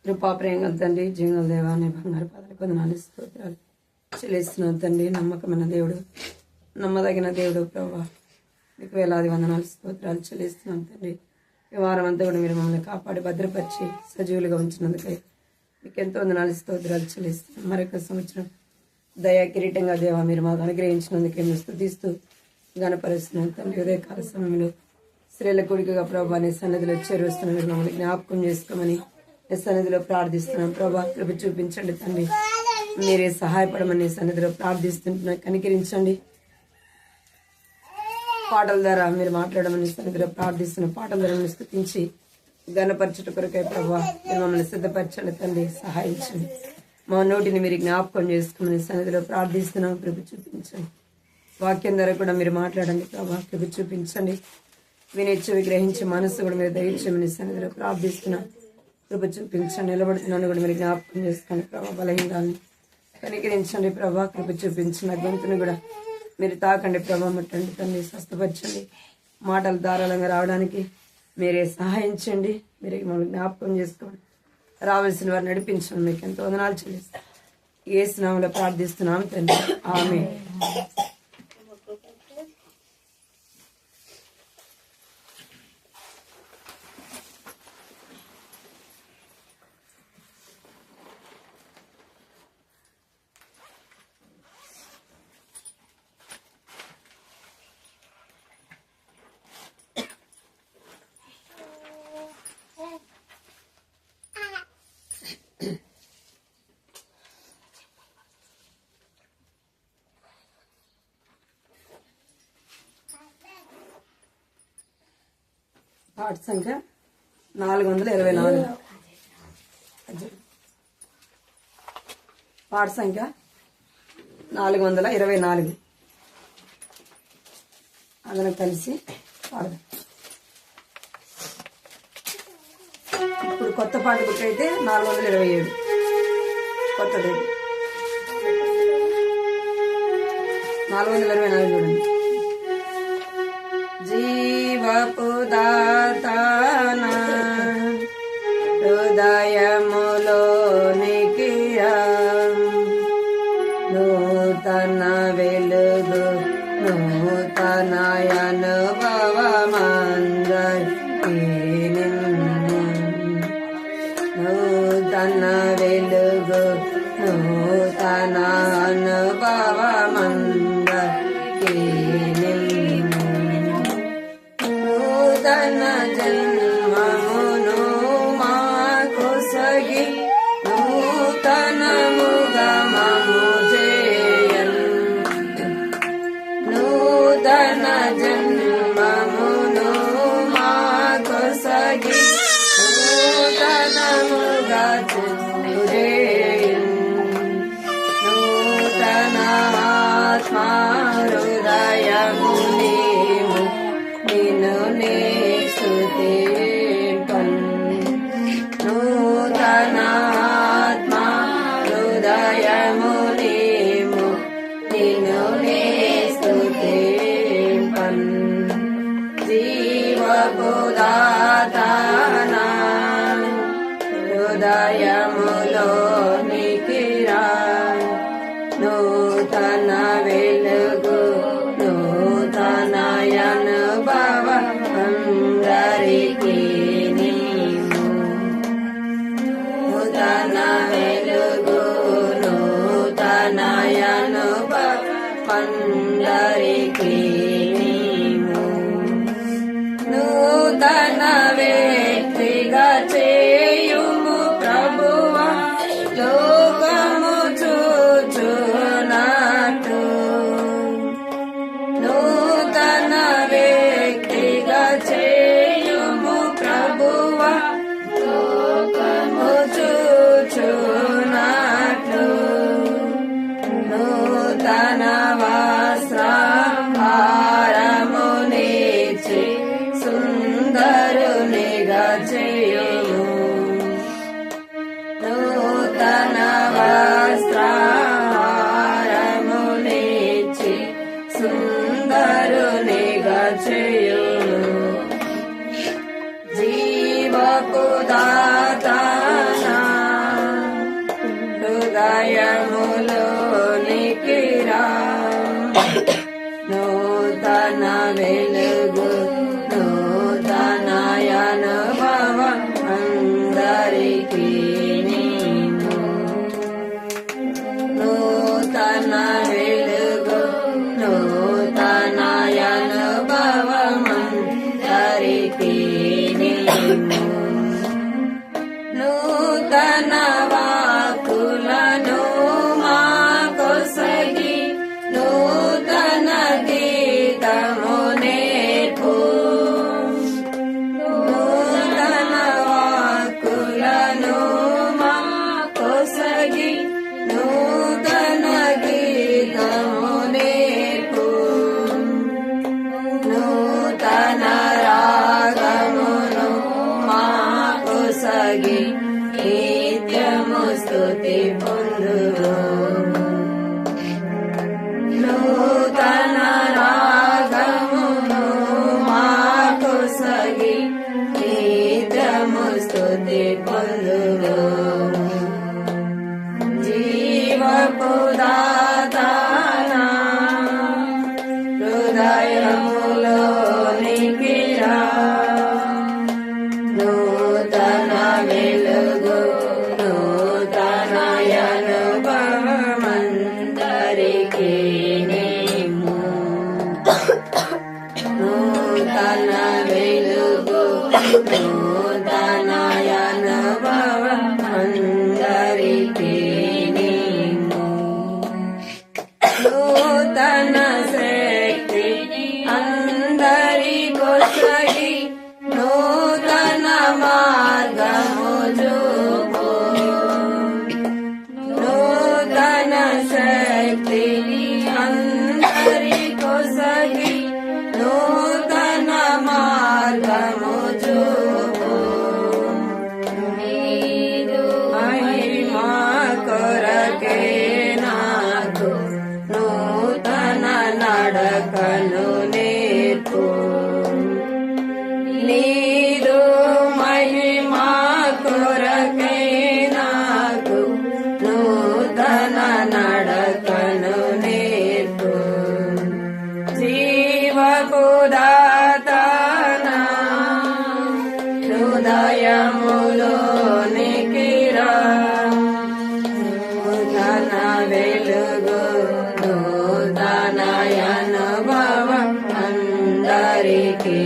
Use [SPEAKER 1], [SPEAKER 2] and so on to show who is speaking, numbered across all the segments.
[SPEAKER 1] కృపాప్రేమ తండ్రి, జీవన దేవాన్ని బంగారు పాదాలు కొందనాలు స్తోత్రాలు చెల్లిస్తున్నాను తండ్రి. నమ్మకమైన దేవుడు, నమ్మదగిన దేవుడు ప్రభా, మీకు వేలాది వందనాలు స్తోత్రాలు చెల్లిస్తున్నాను తండ్రి. ఈ వారం అంతా కూడా మీరు మమ్మల్ని కాపాడి భద్రపరిచి సజీవులుగా ఉంచినందుకై మీకు ఎంతో వందనాలు స్తోత్రాలు చెల్లిస్తున్నాను. మరొక సంవత్సరం దయా కిరీటంగా దేవా మీరు మాకు అనుగ్రహించినందుకే మేము స్తుతిస్తూ గణపరుస్తున్నాను తండ్రి. ఉదయకాల సమయంలో స్త్రీల కొడుకుగా ప్రభా నీ సన్నిధిలో చేరుస్తున్న మీరు మమ్మల్ని జ్ఞాపకం చేసుకోమని నీ సన్నిధిలో ప్రార్థిస్తున్నాం ప్రభా. కృప చూపించండి తండ్రి, మీరే సహాయపడమని సన్నిధిలో ప్రార్థిస్తుంటున్నా. కనికరించండి. పాటల ద్వారా మీరు మాట్లాడమని సన్నిధిలో ప్రార్థిస్తున్న పాటల ద్వారా మీరు స్తుతించి గణపరచుట కొరకై ప్రభా మీరు మమ్మల్ని సిద్ధపరచండి తండ్రి. సహాయించండి. మా నోటిని మీరు జ్ఞాపకం చేసుకోమని సన్నిధిలో ప్రార్థిస్తున్నాం. కృప చూపించండి. వాక్యం ద్వారా కూడా మీరు మాట్లాడండి ప్రభా. కృప చూపించండి. వినిచ్చి విగ్రహించే మనసు కూడా మీరు దయచేయమని సన్నిధిలో ప్రార్థిస్తున్నాం. కృప చూపించండి. నిలబడుతున్నాను కూడా మీరు జ్ఞాపకం చేసుకోండి ప్రభా. బలహీనాన్ని కనికరించండి ప్రభా. కృప చూపించండి. గొంతును కూడా మీరు తాకండి ప్రభా. ముట్టండి తండ్రి. స్వస్థపరచండి. మాటలు ధారాళంగా రావడానికి మీరే సహాయించండి. మీరే మమ్మల్ని జ్ఞాపకం చేసుకోండి. రావాల్సిన వారు నడిపించండి. మీకు ఎంతో వందనాలు చెల్లిస్తాం. యేసు నామములో ప్రార్థిస్తున్నాం తండ్రి. ఆమేన్. పాట సంఖ్య 424. పాట సంఖ్య 424. అందరం కలిసి పాడదాం. ఇప్పుడు కొత్త పాట బుక్ అయితే 427. కొత్తది 424 చూడండి. జీవపుదాతానా హృదయములోనికి నూతన వెలుగు నూతన అనుభవమందరికీ నూతన వెలుగు నూతన అనుభవమందరికీ నూతన జన్మమును మాకు సగి నూతనముగా మము చేయన్ నూతన జన్మమును మాకు సగి నూతనముగా చేయన్ నూతన ఆత్మ హృదయము నీవు నిన్ను నే స్తుతింపన్ నూతన ఆత్మ హృదయము నీవు నిన్ను నే స్తుతింపన్ జీవపుదాతానా హృదయములోనికి రా నూతన వెలుగు నూతన అనుభవ అందరికీ నీవు నూతన వెలుగు నూతన అనుభవ అందరికీ నీవు నూతన వ్యక్తిగా చేయుము ప్రభువా లోకము చూచునట్టు నూతన వ్యక్తిగా చేయుము ప్రభువా లోకము చూచునట్టు నూతన వెలుగు నూతన అనుభవమందరికీ నూతన వాక్కులను మాకొసగి నూతన గీతము నేర్పు నూతన వాక్కులను మాకొసగి నూతన గీతము నేర్పు నూతన రాగమును మాకొసగి నిత్యము స్తుతి పొందును నూతన రాగమును మాకొసగి నిత్యము స్తుతి పొందును జీవపు దాతానా హృదయములోనికి రా నూతన వెలుగు నూతన అనుభవమందరికీ నూతన వెలుగు నూతన అనుభవమందరికీ నూతన శక్తి అందరికొసగి నూతన మార్గము చూపు నూతన శక్తి అందరికొసగి నూతన మార్గము చూపు మహిమా కొరకే నాకు నూతన నడకను నేర్పు నీదు మహిమా కొరకై నాకు నూతన నడకను నేర్పు జీవపు దాతానా హృదయములోనికి రా నూతన వెలుగు నూతన అనుభవం అందరికీ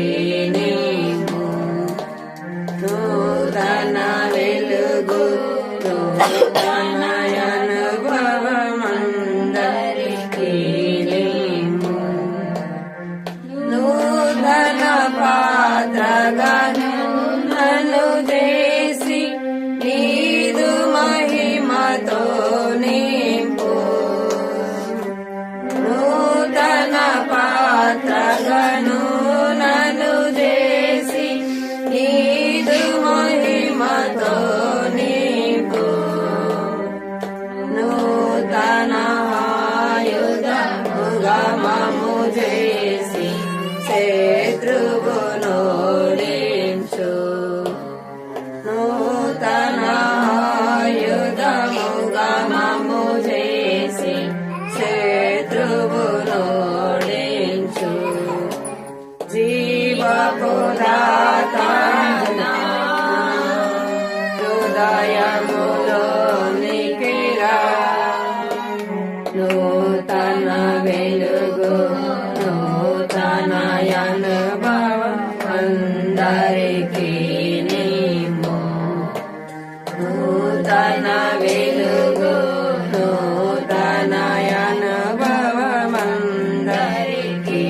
[SPEAKER 1] నూతన వెలుగు నూతన అనుభవమందరికీ నూతన పాత్రగాను నన్ను చేసి నీదు మహిమతో నింపు నూతన పాత్రగాను నన్ను చేసి నీదు మహిమతో నింపు నూతన ఆయుధముగా మమ్ము చేసి శత్రువునోడించు నూతన ఆయుధముగా మమ్ము చేసి శత్రువునోడించు జీవపు దాతానా హృదయములోనికి రా నూతన వెలుగు నూతన అనుభవం అందరికీ నూతన వెలుగు నూతన అనుభవం అందరికీ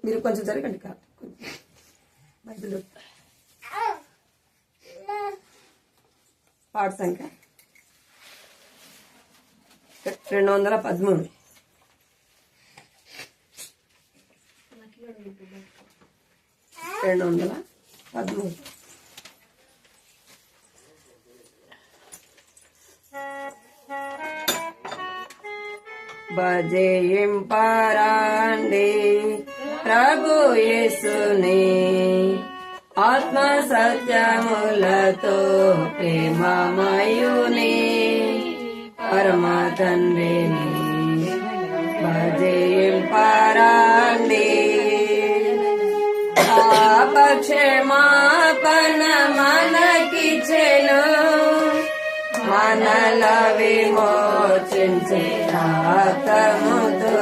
[SPEAKER 1] మీరు కొంచెం జరగండి బైబిల్ పాట సంఖ్య 213 213
[SPEAKER 2] 213
[SPEAKER 1] భజయింపరాండి ప్రభు యేసుని ఆత్మ సత్యములతో ప్రేమమయుని పరమ తండ్రిని భజయింపరాండి పాపక్షమాపణ మనకిచ్చెను మనల విమోచించే రక్తముతో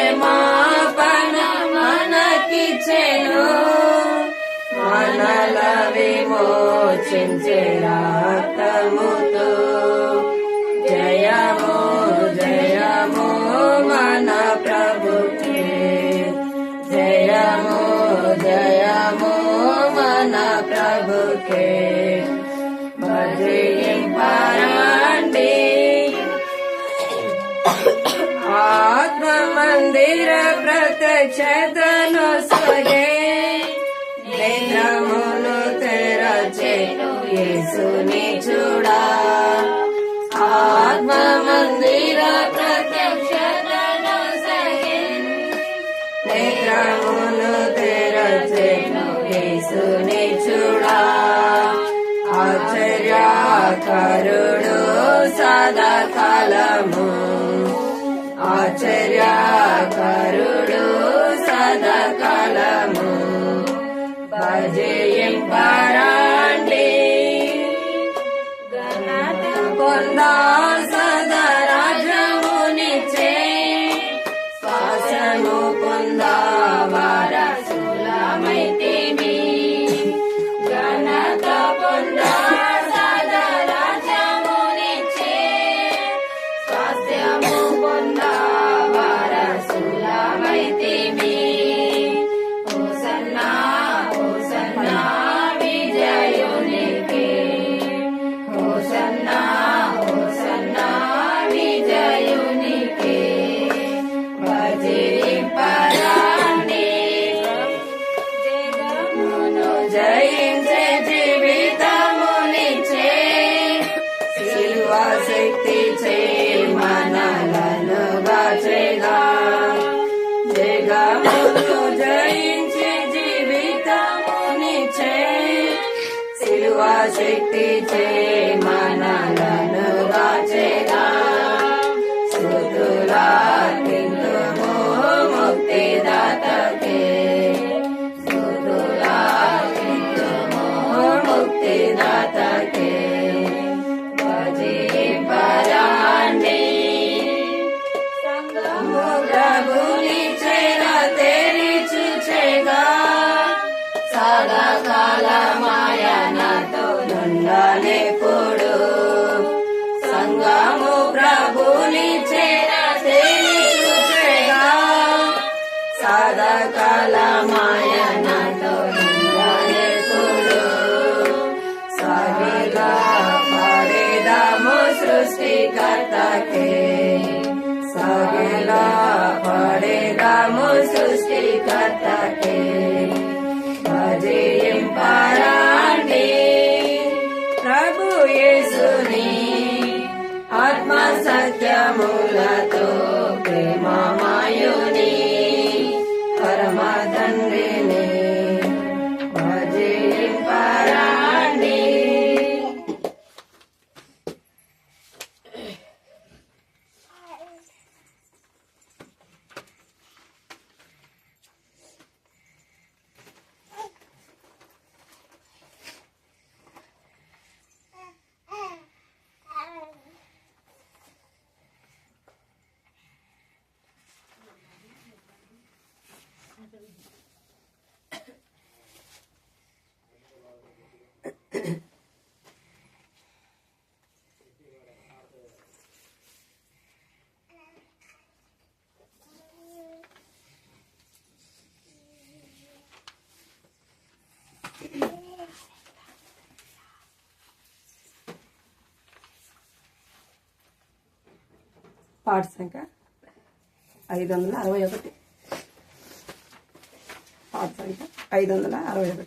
[SPEAKER 1] పాపక్షమాపణ మనకిచ్చెను మనల విమోచించే రక్తముతో జయము జయము మన ప్రభుకే జయము జయము మన ప్రభుకే భజయింపరాండి ఆత్మ మందిర ప్రత్యక్షతను సగే నేత్రములు తెరచే యేసుని చూడా ఆత్మ మందిర ప్రత్యక్షతను సగే నేత్రములు తెరచే యేసుని చూడా ఆశ్చర్యకరుడు సదాకాలము ఆశ్చర్యకరుడు సదాకాలము భజయింపరాండి ఘనత పొందా సదా రాజ్యమునిచ్చే శ్వాసము పొందా వారసులమైతిమి ఘనత పొందా సదా రాజ్యమునిచ్చే స్వాస్థ్యము పొందా వారసులమైతిమి హోసన్నా హోసన్నా విజయునికి హోసన్నా హోసన్నా విజయునికి భజయింపరాండి జగమును జయించే జీవితమునిచ్చే శిలువ శక్తి చే మనలను గాచేగా జగమును జయించే జీవితమునిచ్చే శిలువ శక్తి చే మనలను గాచేగా స్తుతులా కిందుము ముక్తిదాతకే స్తుతులా కిందుము ముక్తిదాతకే భజయింపరాండి సంగము ప్రభుని చేర తేరి చూచేగా సదాకాలమాయనతో నుండనెప్పుడు సంగము ప్రభుని చేర తేరి చూచేగా సదాకాలమాయనతో నుండనెప్పుడు సాగిలా పడేదాము సృష్టికర్తకే సాగిలా పడేదాము సృష్టికర్తకే భజయింపరాండి ప్రభు యేసుని ఆత్మ సత్యములతో ప్రేమమయుని పరమ తండ్రిని భజయింపరాండి పాట సంఖ్య 561. పాట సంఖ్య 561.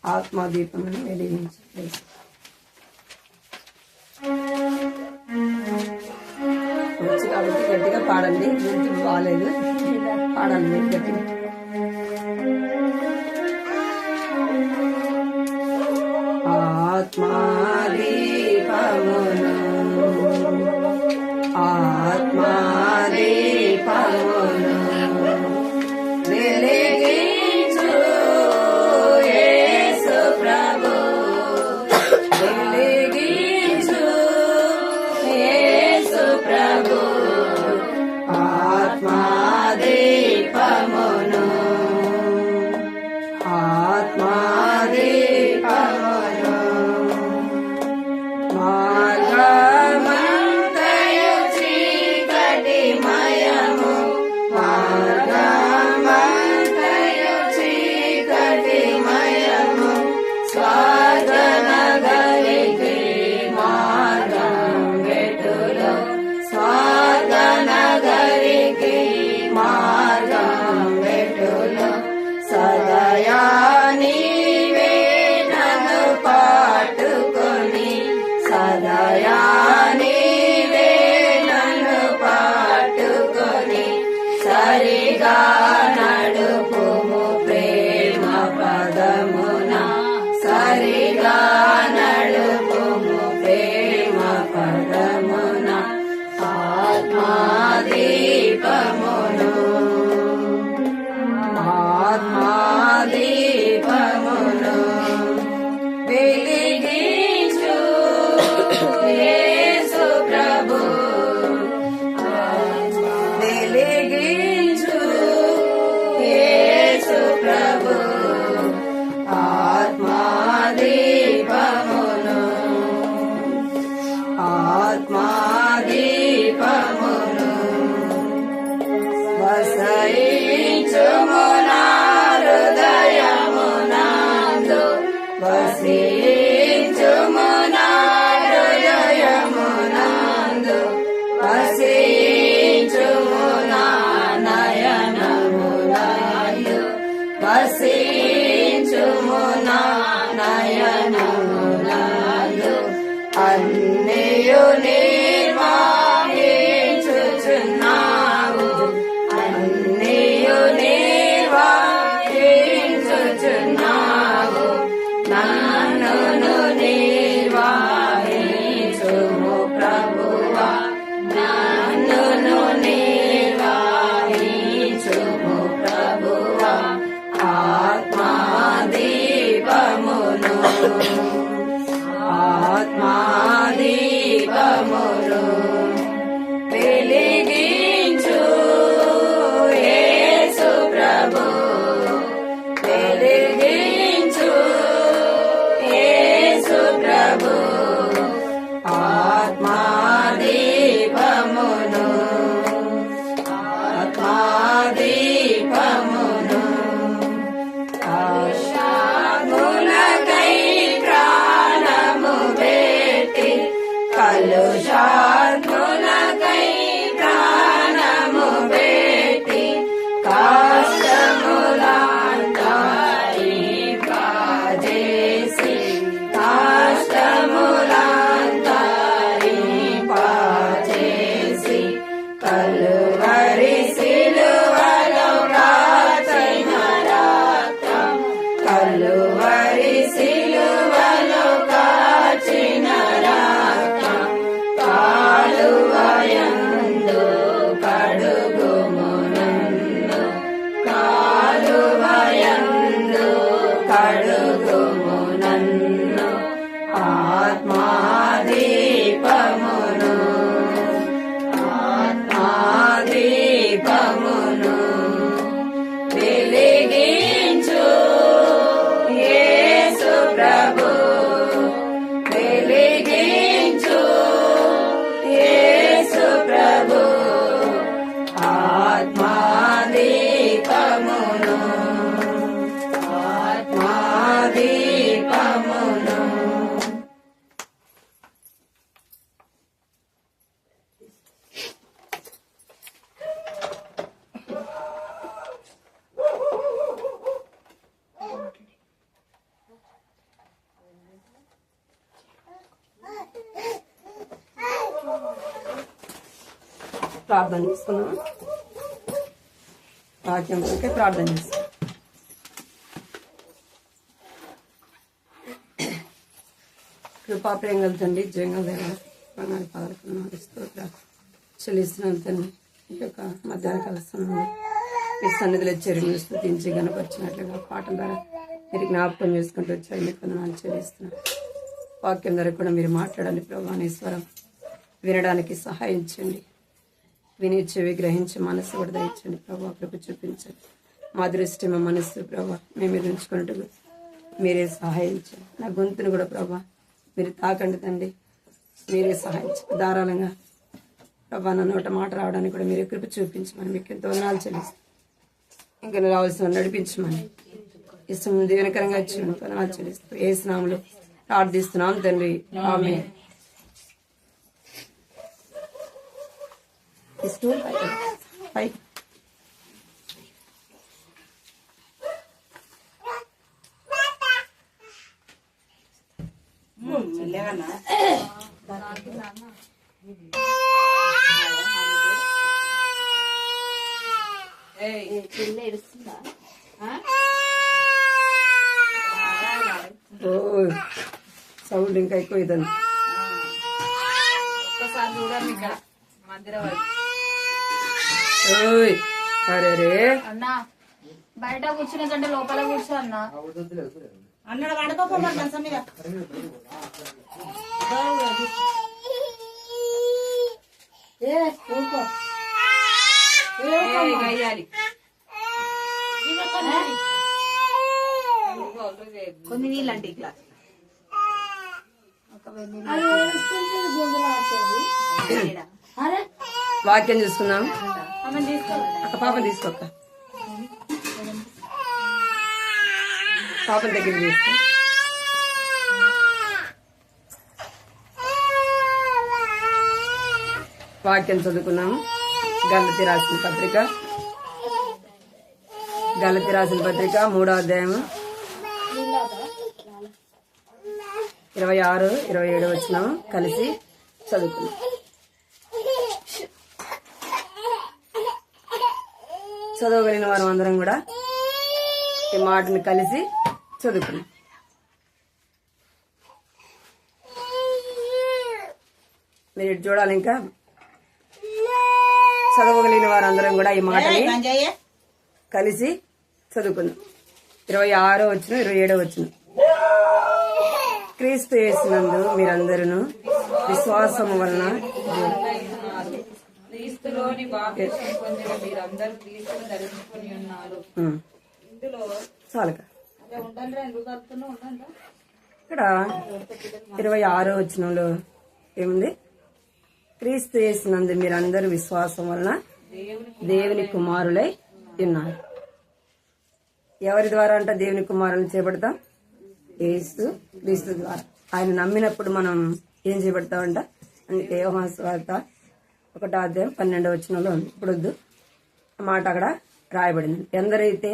[SPEAKER 1] ఆత్మదీపమును వెలిగించు. చర్చ్ కాబట్టి గట్టిగా పాడండి. గొంతు బాగాలేదు, పాడండి గట్టిగా. ఆత్మాదీపమును ఆత్మాదీపమును వెలిగించు యేసు ప్రభు, వెలిగించు యేసు ప్రభు. ఆత్మాదీపమును ఆత్మాదీపమును మార్గమంతయు చీకటిమయము, మార్గమంతయు చీకటిమయము, స్వర్గనగరికి మార్గం వెటులో, స్వర్గనగరికి మార్గం వెటులో. సదయా నీవే నన్ను పట్టుకొని, సదయా నీవే నన్ను పట్టుకొని, సరిగా నడుపుము ప్రేమ పదమున, సరిగా నడుపుము ప్రేమ పదమున. ఆత్మాదీపమును ఆత్మాదీపమును వెలిగించు యేసు ప్రభు, వెలిగించు యేసు ప్రభు. ఆత్మాదీపమును ఆత్మాదీపమును వసయించుము నా హృదయమునందు, వసించుము నా హృదయమునందు, వసించుము నా నయనమునందు, వసించుము నా నయనమునందు. అన్నియు నిర్వహించుచున్నావు, అన్నియు నిర్వహించుచున్నావు, నన్ను నిర్వహించుము ప్రభువా, నన్ను నిర్వహించుము ప్రభువా. ఆత్మాదీపమును ఆత్మాదీపమును వెలిగించు యేసు ప్రభు, వెలిగించు యేసు ప్రభు. ఆత్మాదీపమును ఆత్మాదీపమును ఆశాములకై ప్రాణము పెట్టి, కలుషాత్ములకై ప్రాణము పెట్టి, కాష్టములంతరింపజేసి, కాష్టములంతరింపజేసి, కలువరి సిలువలో కాచిన రక్తం, కలువరి సిలువలో కాచిన రక్తం, కాలువయందు కడుగుము నన్ను, కాలువయందు కడుగుము నన్ను. ఆత్మాదీపమును ఆత్మా ప్రార్థన చేసుకున్నాం. వాక్యం కొరకే ప్రార్థన చేస్తాం. కృపాప్రేంగల తండ్రి జంగల్ బంగారు పాదకున్నాడు స్తోత్ర చెల్లిస్తున్నాను తండ్రి. ఈ యొక్క మధ్యాహ్న కాల సమయంలో మీ సన్నిధిలో చెరువును స్థుతించి గణపరిచినట్లుగా పాటల ద్వారా మీరు జ్ఞాపకం చేసుకుంటూ వచ్చారు. మీకు వందనాలు చెల్లిస్తున్నాను. వాక్యం ద్వారా కూడా మీరు మాట్లాడాలి ప్రభా. నీ స్వరం వినడానికి సహాయించండి. విని చెవి గ్రహించి మనసు కూడా దయచండి ప్రభా. కృప చూపించండి. మా దృష్టి మా మనస్సు ప్రభా మేము మీద ఉంచుకున్నట్టుగా మీరే సహాయించండి. నా గొంతును కూడా ప్రభా మీరు తాకండి తండ్రి. మీరే సహాయించండి. ధారాళంగా ప్రభా నా నోట మాట రావడానికి కూడా మీరే కృప చూపించమని మీకు ఎంతో వందనాలు చెల్లిస్తాం. ఇంకా రావాల్సిన నడిపించమని ఇష్టం దీవెనకరంగా ఇచ్చిన వందనాలు చెల్లిస్తాం. ఏ స్నాములు ప్రార్థిస్తున్నాం తండ్రి. ఆమేన్. పైకి సౌండ్ ఇంకా ఎక్కువ ఇదండి. అరే రే
[SPEAKER 2] అన్నా బయట కూర్చునే కంటే లోపల కూర్చో అన్నా.
[SPEAKER 3] అన్నాడు వండుకోపోమని మంచం మీద
[SPEAKER 2] కొన్ని నీళ్ళంటే ఇట్లా
[SPEAKER 1] వాక్యం చూసుకుందాం.
[SPEAKER 2] తీసుకో
[SPEAKER 1] అక్క పాపం తీసుకోక్క. పాపం దగ్గర తీసుకో. వాక్యం చదువుకున్నాము. గలతీ రాసిన పత్రిక 3వ అధ్యాయము 26, 27 వచ్చినాము. కలిసి చదువుకున్నాం. చదవగలిగిన వారు అందరం కూడా ఈ మాటను కలిసి చదువుకున్నాం. మీరు ఇటు చూడాలి. ఇంకా చదవగలిగిన వారు అందరం కూడా ఈ మాటని కలిసి చదువుకుందాం. 26వ వచనం, 27వ వచనం. క్రీస్తు యేసునందు మీరందరూ విశ్వాసము వలన
[SPEAKER 2] క్రీస్తులోని బాప్తిస్మం పొందిన మీరందరూ క్రీస్తును ధరించుకొని ఉన్నారు.
[SPEAKER 1] చాలుగా ఇక్కడ 26వ వచనంలో ఏముంది? క్రీస్తు యేసునందు మీరందరూ విశ్వాసం వలన దేవుని కుమారులై ఉన్నారు. ఎవరి ద్వారా అంట దేవుని కుమారులను చేపడతాం? యేసు క్రీస్తు ద్వారా. ఆయన నమ్మినప్పుడు మనం ఏం చేపడతామంట? అందుకే యోహాను సువార్త 1వ అధ్యాయం 12వ వచనంలో ఉంది. ఇప్పుడు వద్దు, ఆ మాట అక్కడ రాయబడింది. ఎందరైతే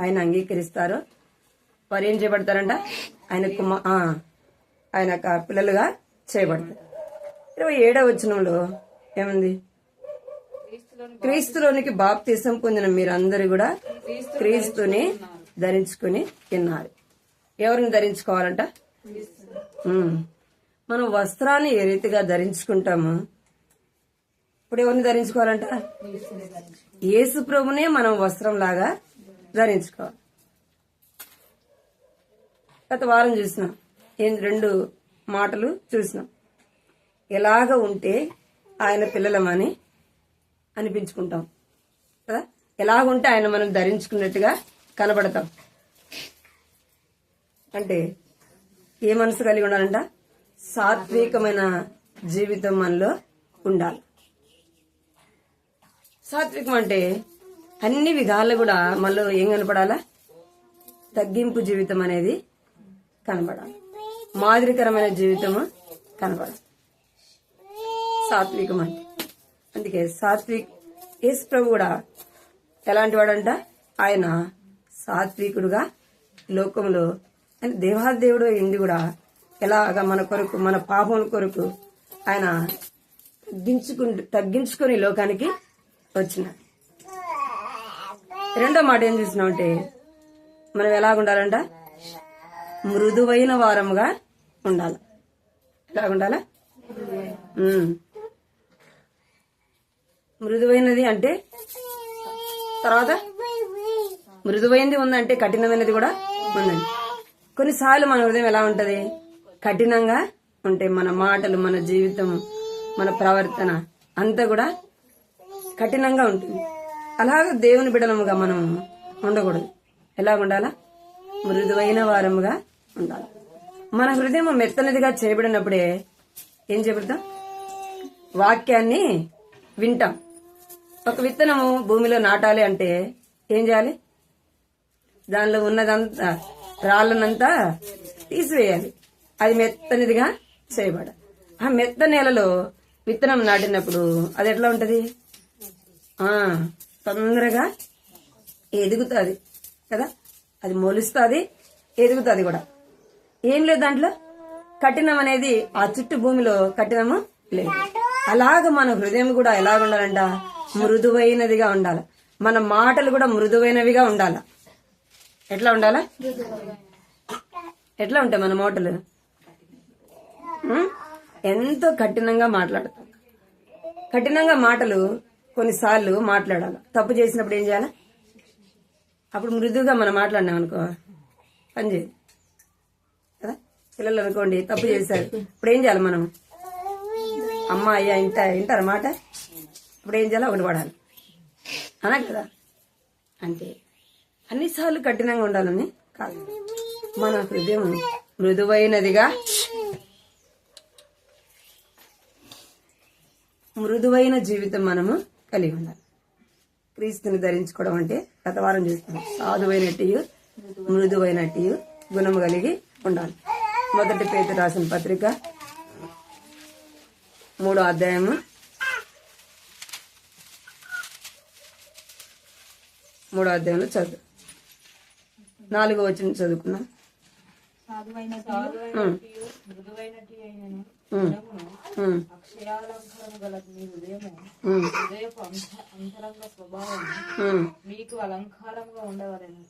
[SPEAKER 1] ఆయన అంగీకరిస్తారో వారు ఏం చేయబడతారంట? ఆయన పిల్లలుగా చేయబడతారు. 27వ వచనంలో ఏముంది? క్రీస్తులోనికి బాప్తిసం పొందిన మీరందరూ కూడా క్రీస్తుని ధరించుకుని ఉన్నారు. ఎవరిని ధరించుకోవాలంట? మనం వస్త్రాన్ని ఏ రీతిగా ధరించుకుంటామో ఇప్పుడు ఎవరిని ధరించుకోవాలంట? యేసు ప్రభునే మనం వస్త్రం లాగా ధరించుకోవాలి. గత వారం చూసినాం. 2 మాటలు చూసినాం. ఎలాగ ఉంటే ఆయన పిల్లలమని అనిపించుకుంటాం కదా. ఎలాగుంటే ఆయన మనం ధరించుకున్నట్టుగా కనబడతాం. అంటే ఏ మనసు కలిగి ఉండాలంట? సాత్వికమైన జీవితం మనలో ఉండాలి. సాత్వికం అంటే అన్ని విధాలు కూడా మనలో ఏం కనపడాలా? తగ్గింపు జీవితం అనేది కనబడాలి. మాదిరికరమైన జీవితము కనబడాలి సాత్వికం అంటే. అందుకే యేసు ప్రభు కూడా ఎలాంటి వాడంట? ఆయన సాత్వికుడుగా లోకంలో ఆయన దేవాదేవుడు ఇంది కూడా ఎలాగా మన కొరకు, మన పాపముల కొరకు ఆయన తగ్గించుకుని ఈ లోకానికి వచ్చినాడు. రెండో మాట ఏం చూసినామంటే మనం ఎలాగుండాలంట, మృదువైన వారముగా ఉండాలి. ఎలాగుండాలా? మృదువైనది అంటే తర్వాత మృదువైనది ఉందంటే కఠినమైనది కూడా ఉందండి. కొన్నిసార్లు మన హృదయం ఎలా ఉంటది, కఠినంగా ఉంటే మన మాటలు, మన జీవితం, మన ప్రవర్తన అంతా కూడా కఠినంగా ఉంటుంది. అలాగే దేవుని బిడలముగా మనం ఉండకూడదు. ఎలా ఉండాలా? మృదువైన వారముగా ఉండాలి. మన హృదయం మెత్తనిదిగా చేయబడినప్పుడే ఏం చేయబడతాం, వాక్యాన్ని వింటాం. ఒక విత్తనము భూమిలో నాటాలి అంటే ఏం చేయాలి, దానిలో ఉన్నదంతా రాళ్ళనంతా తీసివేయాలి. అది మెత్తనిదిగా చేయబడాలి. ఆ మెత్త నేలలో విత్తనం నాటినప్పుడు అది ఎట్లా ఉంటది, తొందరగా ఎదుగుతుంది కదా, అది మొలుస్తుంది, ఎదుగుతుంది కూడా. ఏం లేదు దాంట్లో, కఠినం అనేది ఆ చుట్టూ భూమిలో కఠినము లేదు. అలాగ మన హృదయం కూడా ఎలాగ ఉండాలంట, మృదువైనదిగా ఉండాలి. మన మాటలు కూడా మృదువైనవిగా ఉండాలి. ఎట్లా ఉండాలా? ఎట్లా ఉంటాయి మన మాటలు? ఎంతో కఠినంగా మాట్లాడతాం. కఠినంగా మాటలు కొన్నిసార్లు మాట్లాడాలి. తప్పు చేసినప్పుడు ఏం చేయాలి, అప్పుడు మృదువుగా మనం మాట్లాడినాం అనుకో పని చేయదు కదా. పిల్లలు అనుకోండి తప్పు చేశారు, ఇప్పుడు ఏం చేయాలి మనం, అమ్మ అయ్యా వింటారు మాట, ఇప్పుడు ఏం చేయాలి, ఒకటి పడాలి అనా కదా. అంటే అన్నిసార్లు కఠినంగా ఉండాలని కాదు, మన హృదయం మృదువైనదిగా, మృదువైన జీవితం మనము కలిగి ఉండాలి. క్రీస్తుని ధరించుకోవడం అంటే గత వారం చూస్తున్నాం, సాధువైనట్టు మృదువైనట్టు గుణము కలిగి ఉండాలి. మొదటి పేతురు రాసిన పత్రిక 3వ అధ్యాయము 3వ అధ్యాయంలో చదువు 4వ వచనం చదువుకున్నాం.
[SPEAKER 2] అక్షయాలంకరణ గల మీ హృదయము, హృదయపు అంతరంగ స్వభావం మీకు అలంకారంగా ఉండవలెను.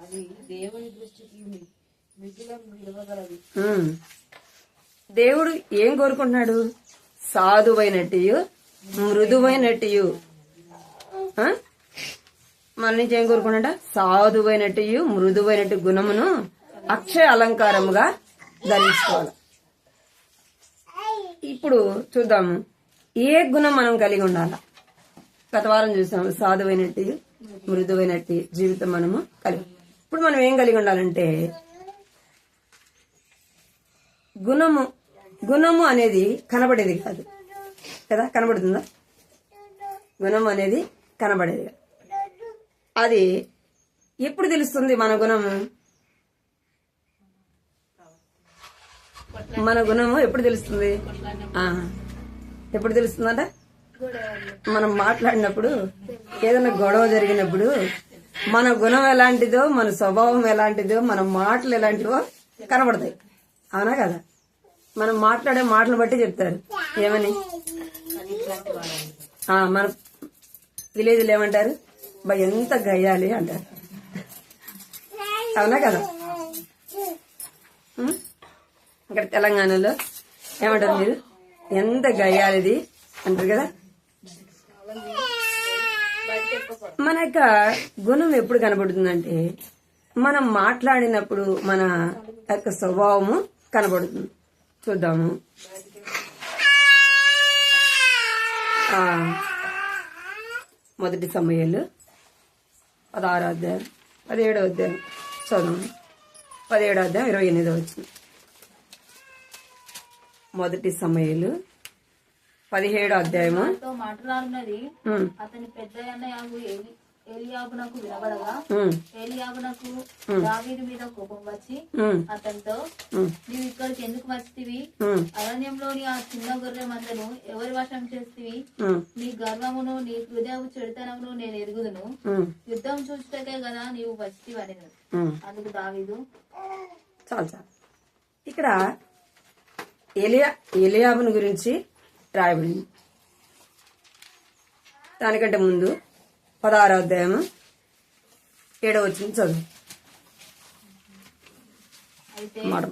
[SPEAKER 2] అది దేవుని దృష్టికి మిగిలిన విలువగలది.
[SPEAKER 1] దేవుడు ఏం కోరుకుంటున్నాడు, సాధువైనట్టు మృదువైనట్టు. మన నుంచి ఏం కోరుకుంటా, సాధువైనట్టు మృదువైనట్టు గుణమును అక్షయ అలంకారముగా ధరించుకోవాలి. ఇప్పుడు చూద్దాము ఏ గుణం మనం కలిగి ఉండాలా. గత వారం చూసాము సాధువైనట్టు మృదువైనట్టు జీవితం మనము కలిగి. ఇప్పుడు మనం ఏం కలిగి ఉండాలంటే గుణము అనేది కనబడేది కాదు కదా, కనబడుతుందా? గుణం అనేది కనబడేది కాదు. అది ఎప్పుడు తెలుస్తుంది మన గుణము? మన గుణము ఎప్పుడు తెలుస్తుంది? ఎప్పుడు తెలుస్తుందంట, మనం మాట్లాడినప్పుడు, ఏదైనా గొడవ జరిగినప్పుడు మన గుణం ఎలాంటిదో, మన స్వభావం ఎలాంటిదో, మన మాటలు ఎలాంటివో కనబడతాయి. అవునా కదా? మనం మాట్లాడే మాటలు బట్టి చెప్తారు. ఏమని మన విలేజ్లో ఏమంటారు, ఎంత గయ్యాలి అంటారు. అవునా కదా? ఇక్కడ తెలంగాణలో ఏమంటారు మీరు, ఎంత గయ్యాలిది అంటారు కదా. మన యొక్క గుణం ఎప్పుడు కనబడుతుందంటే మనం మాట్లాడినప్పుడు మన యొక్క స్వభావము కనబడుతుంది. చూద్దాము. మొదటి సమూయేలు 16వ అధ్యాయం 17వ అధ్యాయం చదువు. 17వ అధ్యాయం 28వ వచనం. మొదటి సమూయేలు 17వ అధ్యాయము.
[SPEAKER 2] మాట్లాడినది అతని పెద్ద అన్నయ్యకు ఏలియాబునకు వినబడగా, ఏలియాబునకు దావీదు మీద కోపం వచ్చి అతనితో, నీవు ఇక్కడికి ఎందుకు వచ్చితివి? అరణ్యంలోని ఆ చిన్న గొర్రె మందను ఎవరి వశం చేస్తివి? నీ గర్వమును నీ హృదయపు చెడుతనమును నేను ఎరుగుదును. యుద్ధం చూస్తేకే కదా నీవు వచ్చితివని. అందుకు దావీదు,
[SPEAKER 1] చాలు చాలు. ఇక్కడ ఏలియాబుని గురించి రాయబడింది. దానికంటే ముందు 16వ అధ్యాయము 7వ వచనం చదువు.
[SPEAKER 2] అయితే
[SPEAKER 1] మాట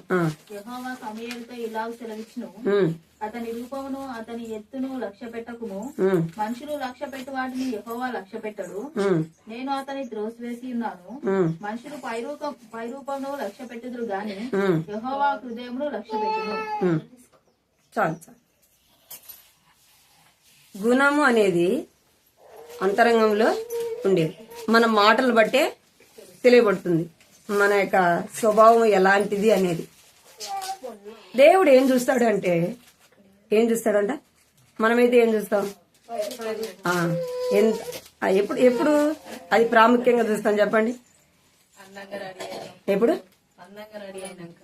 [SPEAKER 2] యెహోవా సమూయేలుతో ఇలాగ సెలవిచ్చును, అతని రూపమును అతని ఎత్తును లక్ష్య పెట్టకుము. మనుషులు లక్ష్య పెట్టు వాటిని యెహోవా లక్ష్య పెట్టడు. నేను అతని త్రోసివేసి ఉన్నాను. మనుషులు పైరూపమును లక్ష్య పెట్టుదురు గాని యెహోవా హృదయమును లక్ష్య పెట్టును.
[SPEAKER 1] చాలు చాలు. గుణము అనేది అంతరంగంలో ఉండేది. మన మాటలు బట్టే తెలియబడుతుంది మన యొక్క స్వభావం ఎలాంటిది అనేది. దేవుడు ఏం చూస్తాడంటే మనమైతే ఏం చూస్తాం? ఎప్పుడు అది ప్రాముఖ్యంగా చూస్తాం చెప్పండి. ఎప్పుడు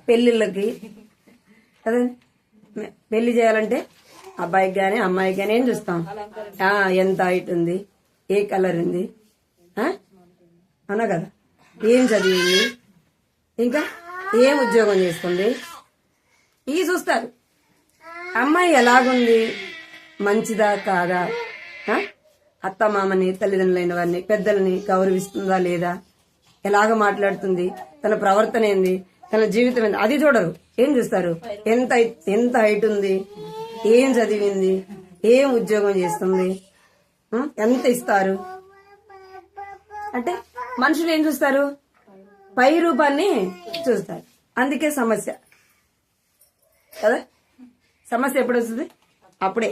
[SPEAKER 1] పెళ్లిళ్ళకి కదండి, పెళ్లి చేయాలంటే అబ్బాయికి గాని అమ్మాయికి గాని ఏం చూస్తాం? ఎంత హైట్ ఉంది, ఏ కలర్ ఉంది, అవునా కదా, ఏం చదివింది, ఇంకా ఏం ఉద్యోగం చేస్తుంది, ఇవి చూస్తారు. అమ్మాయి ఎలాగుంది, మంచిదా కాదా, అత్త మామని తల్లిదండ్రులైన వారిని పెద్దల్ని గౌరవిస్తుందా లేదా, ఎలాగ మాట్లాడుతుంది, తన ప్రవర్తన ఏంది, తన జీవితం ఏంది, అది చూడరు. ఏం చూస్తారు? ఎంత హైట్ ఉంది, ఏం చదివింది, ఏం ఉద్యోగం చేస్తుంది, ఎంత ఇస్తారు అంటే మనుషులు ఏం చూస్తారు? పై రూపాన్ని చూస్తారు. అందుకే సమస్య కదా. సమస్య ఎప్పుడు వస్తుంది? అప్పుడే.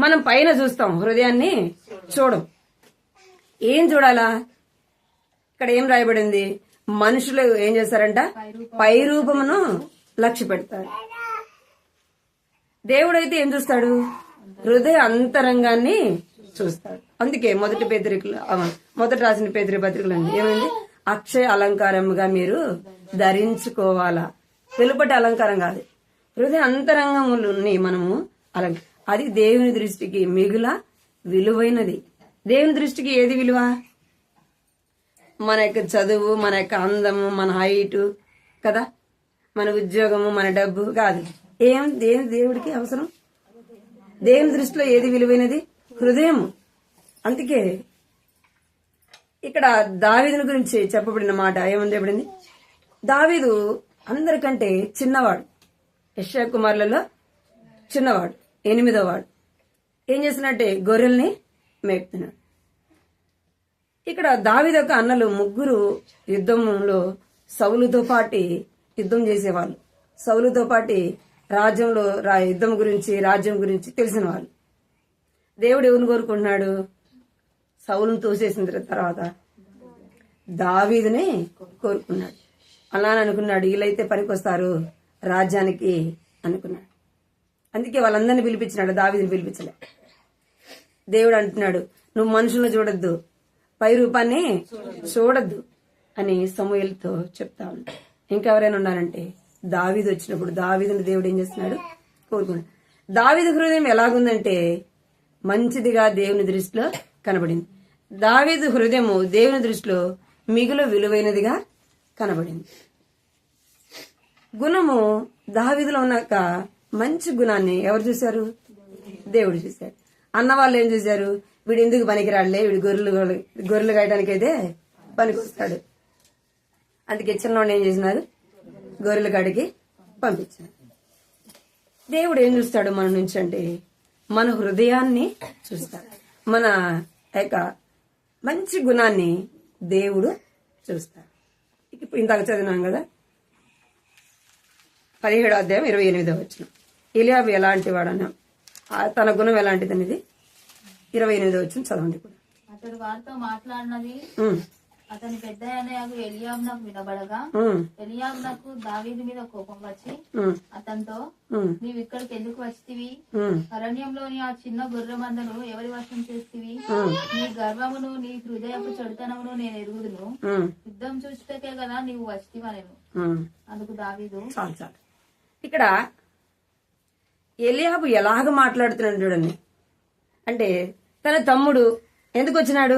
[SPEAKER 1] మనం పైన చూస్తాం, హృదయాన్ని చూడం. ఏం చూడాలా? ఇక్కడ ఏం రాయబడింది? మనుషులు ఏం చేస్తారంట? పై రూపమును లక్ష్య పెడతారు. దేవుడైతే ఏం చూస్తాడు? హృదయ అంతరంగాన్ని చూస్తాడు. అందుకే మొదట రాసిన పేతురు పత్రికలు ఏమైంది? అక్షయ అలంకారముగా మీరు ధరించుకోవాలా. వెలుపటి అలంకారం కాదు, హృదయ అంతరంగముని మనము అది దేవుని దృష్టికి మిగుల విలువైనది. దేవుని దృష్టికి ఏది విలువ? మన యొక్క చదువు, మన యొక్క అందము, మన హైటు కదా, మన ఉద్యోగము, మన డబ్బు కాదు. దేవుడికి అవసరం? దేవుని దృష్టిలో ఏది విలువైనది? హృదయం. అందుకే ఇక్కడ దావీదుని గురించి చెప్పబడిన మాట ఏముంది చెప్పబడింది? దావీదు అందరికంటే చిన్నవాడు, యెషయా కుమారులలో చిన్నవాడు, 8వ వాడు. ఏం చేస్తున్నట్టే గొర్రెల్ని మేపుతున్నాడు. ఇక్కడ దావీదు యొక్క అన్నలు 3 యుద్ధంలో సౌలుతో పాటి యుద్ధం చేసేవాళ్ళు. సౌలుతో పాటి రాజ్యంలో యుద్ధం గురించి, రాజ్యం గురించి తెలిసిన వాళ్ళు. దేవుడు ఎవరిని కోరుకుంటున్నాడు? సౌలును తోసేసిన తర్వాత దావీదుని కోరుకున్నాడు. అలా అనుకున్నాడు, వీళ్ళైతే పనికొస్తారు రాజ్యానికి అనుకున్నాడు. అందుకే వాళ్ళందరినీ పిలిపించినాడు, దావీదుని పిలిపించలే. దేవుడు అంటున్నాడు, నువ్వు మనుషులను చూడొద్దు, పై రూపాన్ని చూడొద్దు అని సమూయేలుతో చెప్తా ఉన్నాడు. ఇంకెవరైనా ఉన్నారంటే దావీదు వచ్చినప్పుడు దావీదుని దేవుడు ఏం చేస్తున్నాడు? కోరుకున్నాడు. దావీదు హృదయం ఎలాగుందంటే మంచిదిగా దేవుని దృష్టిలో కనబడింది. దావీదు హృదయము దేవుని దృష్టిలో మిగులు విలువైనదిగా కనబడింది. గుణము దావీదులో ఉన్నాక మంచి గుణాన్ని ఎవరు చూశారు? దేవుడు చూశాడు. అన్నవాళ్ళు ఏం చూశారు? వీడు ఎందుకు పనికిరాడులే, వీడు గొర్రెలు కాయడానికి అయితే పనికొస్తాడు. అందుకే చిన్నవాడిని ఏం చేసినారు? గొర్రెల కాడికి పంపించారు. దేవుడు ఏం చూస్తాడు మన నుంచి అంటే మన హృదయాన్ని చూస్తాడు. మన యొక్క మంచి గుణాన్ని దేవుడు చూస్తాడు. ఇప్పుడు ఇందాక చదివినాం కదా, 17వ అధ్యాయం 28వ వచనం. ఎలియాబు ఎలాంటి వాడన్నా, తన గుణం ఎలాంటిది అనేది 28వ వచనం చదవండి.
[SPEAKER 2] అతడు వారితో మాట్లాడినది అతని పెద్ద అన్నయ్యకు ఎలియాబునకు వినబడగా ఎలియాబునకు దావీదు మీద కోపం వచ్చి అతనితో, నీవు ఇక్కడికి ఎందుకు వచ్చితివి? అరణ్యంలోని ఆ చిన్న గొర్రె మందను ఎవరి వశం చేస్తివి? నీ గర్వమును నీ హృదయపు చెడుతనమును నేను ఎరుగుదును. యుద్ధం చూచుటకే కదా నీవు వచ్చితివా? నేను అందుకు దావీదు
[SPEAKER 1] ఇక్కడ ఎలియాబు ఎలాగ మాట్లాడుతున్నాడు చూడండి. అంటే తన తమ్ముడు ఎందుకు వచ్చినాడు?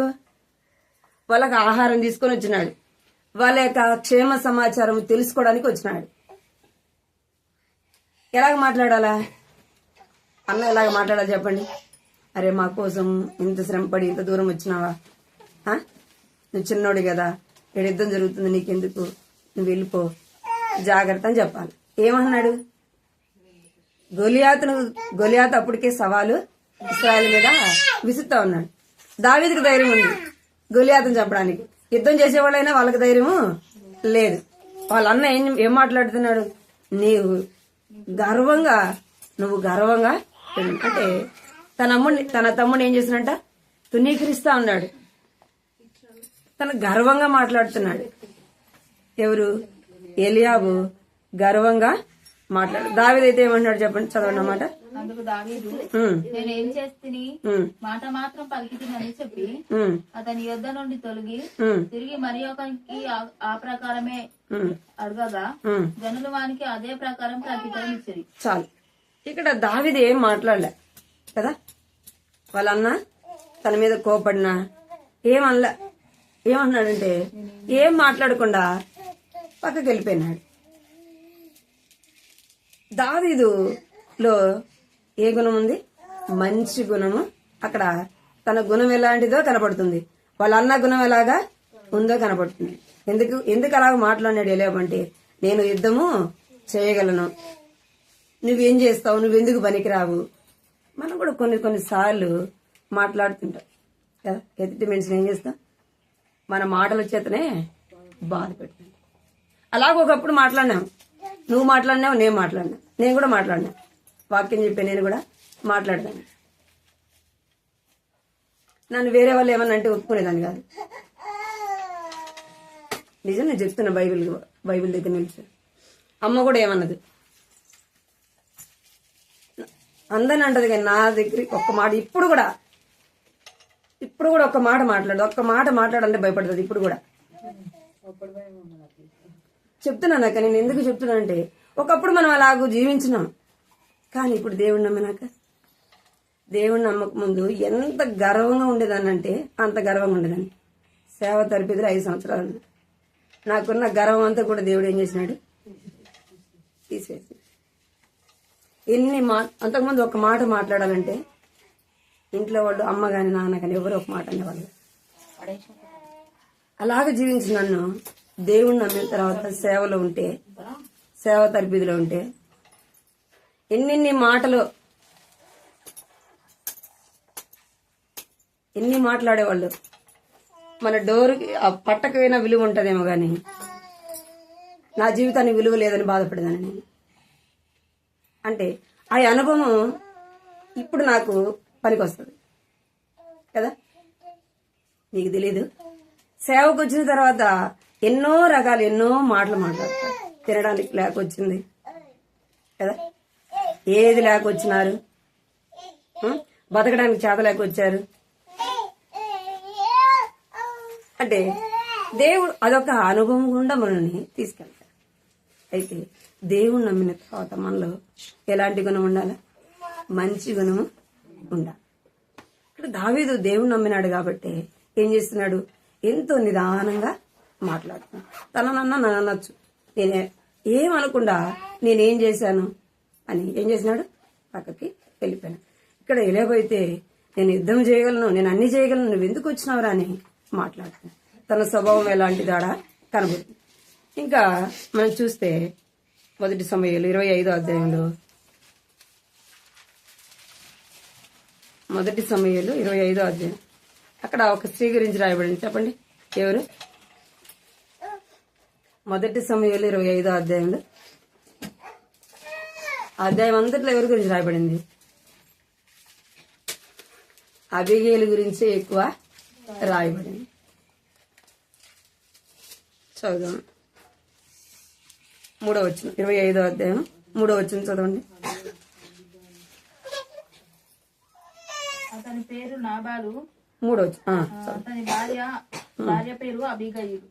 [SPEAKER 1] వాళ్ళకి ఆహారం తీసుకొని వచ్చినాడు. వాళ్ళ యొక్క క్షేమ సమాచారం తెలుసుకోవడానికి వచ్చినాడు. ఎలాగ మాట్లాడాలా? అన్న ఎలాగ మాట్లాడాలి చెప్పండి? అరే మా కోసం ఇంత శ్రమపడి ఇంత దూరం వచ్చినావా, నువ్వు చిన్నోడు కదా, ఇక్కడ యుద్ధం జరుగుతుంది, నీకెందుకు, నువ్వు వెళ్ళిపో, జాగ్రత్త అని చెప్పాలి. ఏమన్నాడు? గొలియాతు అప్పటికే సవాలు ఇశ్రాయేలు మీద విసురుతా ఉన్నాడు. దావీదుకు ధైర్యం ఉంది గొలియాతుని చంపడానికి. యుద్ధం చేసేవాళ్ళైనా వాళ్ళకి ధైర్యము లేదు. వాళ్ళ అన్న ఏం మాట్లాడుతున్నాడు? నువ్వు గర్వంగా అంటే తన తమ్ముడిని ఏం చేసినట్ట తునీకరిస్తా ఉన్నాడు. తన గర్వంగా మాట్లాడుతున్నాడు. ఎవరు? ఎలియాబు గర్వంగా మాట్లాడు. దావీదైతే ఏమన్నాడు చెప్పండి, చదవండి అన్నమాట.
[SPEAKER 2] అందుకు దావీదు, నేనేం చేస్తుని మాట మాత్రం పలికితినని చెప్పి అతని యొద్ద నుండి తొలగి తిరిగి మరి ఒకరికి ఆ ప్రకారమే అడగగా జనులు వానికి అదే ప్రకారం ప్రతిఫలం ఇచ్చేది.
[SPEAKER 1] చాలు. ఇక్కడ దావీదు ఏం మాట్లాడలే కదా. వాళ్ళన్న తన మీద కోపడినా ఏమనలే. ఏమన్నాడంటే ఏం మాట్లాడకుండా పక్కకి వెళ్ళిపోయినాడు. దావీదులో ఏ గుణం ఉంది? మంచి గుణము. అక్కడ తన గుణం ఎలాంటిదో కనపడుతుంది, వాళ్ళ అన్న గుణం ఎలాగా ఉందో కనపడుతుంది. ఎందుకు అలాగ మాట్లాడినాడు ఎలియాబంటే, నేను యుద్ధము చేయగలను, నువ్వేం చేస్తావు, నువ్వెందుకు పనికిరావు. మనం కూడా కొన్నిసార్లు మాట్లాడుతుంటాం కదా. ఎదుటి మనిషిని ఏం చేస్తాం? మన మాటల చేతనే బాధ పెడుతుంది. అలాగ ఒకప్పుడు మాట్లాడినాం, నువ్వు మాట్లాడినావు, నేను మాట్లాడినా, నేను కూడా మాట్లాడినా, వాక్యం చెప్పే నేను కూడా మాట్లాడతాను. నన్ను వేరే వాళ్ళు ఏమన్నా అంటే ఒప్పుకునేదాన్ని కాదు. నిజం నేను చెప్తున్నా. బైబిల్ దగ్గర నిలిచి అమ్మ కూడా ఏమన్నది, అందరిని అంటది కానీ నా దగ్గర ఒక్క మాట ఇప్పుడు కూడా ఒక్క మాట మాట్లాడాలంటే భయపడుతుంది. ఇప్పుడు కూడా చెప్తున్నాను అక్క. నేను ఎందుకు చెప్తున్నానంటే ఒకప్పుడు మనం అలాగూ జీవించినాం, కానీ ఇప్పుడు దేవుణ్ణి నమ్మినాక, దేవుణ్ణి నమ్మక ముందు ఎంత గర్వంగా ఉండేదాన్నంటే అంత గర్వంగా ఉండేదాన్ని. సేవ తరిపిదిలో 5 సంవత్సరాలు నాకున్న గర్వం అంతా కూడా దేవుడు ఏం చేసినాడు? తీసేసి. అంతకుముందు ఒక మాట మాట్లాడాలంటే ఇంట్లో వాళ్ళు అమ్మ గాని నాన్న కానీ ఎవరు ఒక మాట అనేవాళ్ళు. అలాగ జీవించి నన్ను దేవుణ్ణి నమ్మిన తర్వాత సేవలో ఉంటే, సేవ తరబిదిలో ఉంటే ఎన్ని మాట్లాడేవాళ్ళు. మన డోరుకి పట్టకపోయినా విలువ ఉంటదేమో గాని నా జీవితానికి విలువ లేదని బాధపడేదాన్ని నేను. అంటే ఆ అనుభవం ఇప్పుడు నాకు పనికొస్తుంది కదా. నీకు తెలీదు, సేవకు వచ్చిన తర్వాత ఎన్నో మాటలు మాట్లాడతారు. తినడానికి లేకొచ్చింది కదా, ఏది లేకొచ్చినారు, బతకడానికి చేత లేకొచ్చారు అంటే దేవుడు అదొక అనుభవం గుండా మనల్ని తీసుకెళ్తారు. అయితే దేవుడు నమ్మిన తర్వాత మనలో ఎలాంటి గుణం ఉండాలి? మంచి గుణము ఉండాలి. ఇక్కడ దావీదు దేవుడు నమ్మినాడు కాబట్టి ఏం చేస్తున్నాడు? ఎంతో నిదానంగా మాట్లాడుతున్నాడు. తననన్నా నన్ను అనొచ్చు, నేనే ఏమనకుండా నేనేం చేశాను అని ఏం చేసినాడు? పక్కకి వెళ్ళిపోయాను. ఇక్కడ ఎలాగైతే నేను యుద్ధం చేయగలను, నేను అన్ని చేయగలను, నువ్వు ఎందుకు వచ్చినావురా అని మాట్లాడుతున్నాను. తన స్వభావం ఎలాంటిదాడా కనబడుతుంది. ఇంకా మనం చూస్తే 1 సమూయేలు 25వ అధ్యాయంలో 1 సమూయేలు 25వ అధ్యాయం అక్కడ ఒక స్త్రీ గురించి రాయబడింది. చెప్పండి ఎవరు? 1 సమూయేలు 25వ అధ్యాయంలో అధ్యాయం అంతట్లో ఎవరి గురించి రాయబడింది? అబిగేలు గురించి ఎక్కువ రాయబడింది. చదువు 3వ వచనం, 25వ అధ్యాయం 3వ వచనం చదవండి.
[SPEAKER 2] అతని పేరు నాబాలు,
[SPEAKER 1] 3వ వచనం.
[SPEAKER 2] అతని భార్య పేరు అబీగయిలు.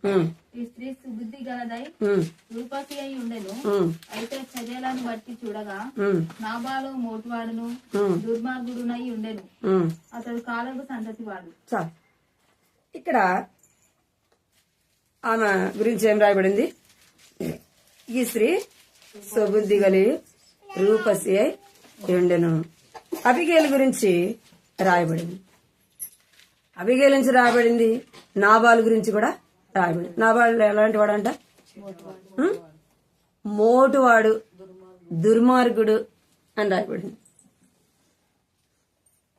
[SPEAKER 2] ఈ స్త్రీ సుబుద్ధి గలదై రూపసి అయి ఉండెను. అయితే చర్యలను బట్టి చూడగా నాబాలు మోటువాడును దుర్మార్గుడునై ఉండెను. అతడు కాలపు సంతతి వాడు.
[SPEAKER 1] చాలు. ఇక్కడ ఆమె గురించి ఏం రాయబడింది? ఈ స్త్రీ సుబుద్ధి గలి రూపసి అయి ఉండెను. అబిగేలు గురించి రాయబడింది. అబిగేలు నుంచి రాయబడింది. నాబాలు గురించి కూడా రాయబడింది. నాబాలు ఎలాంటి వాడు అంట? మోటువాడు, దుర్మార్గుడు అని రాయబడింది.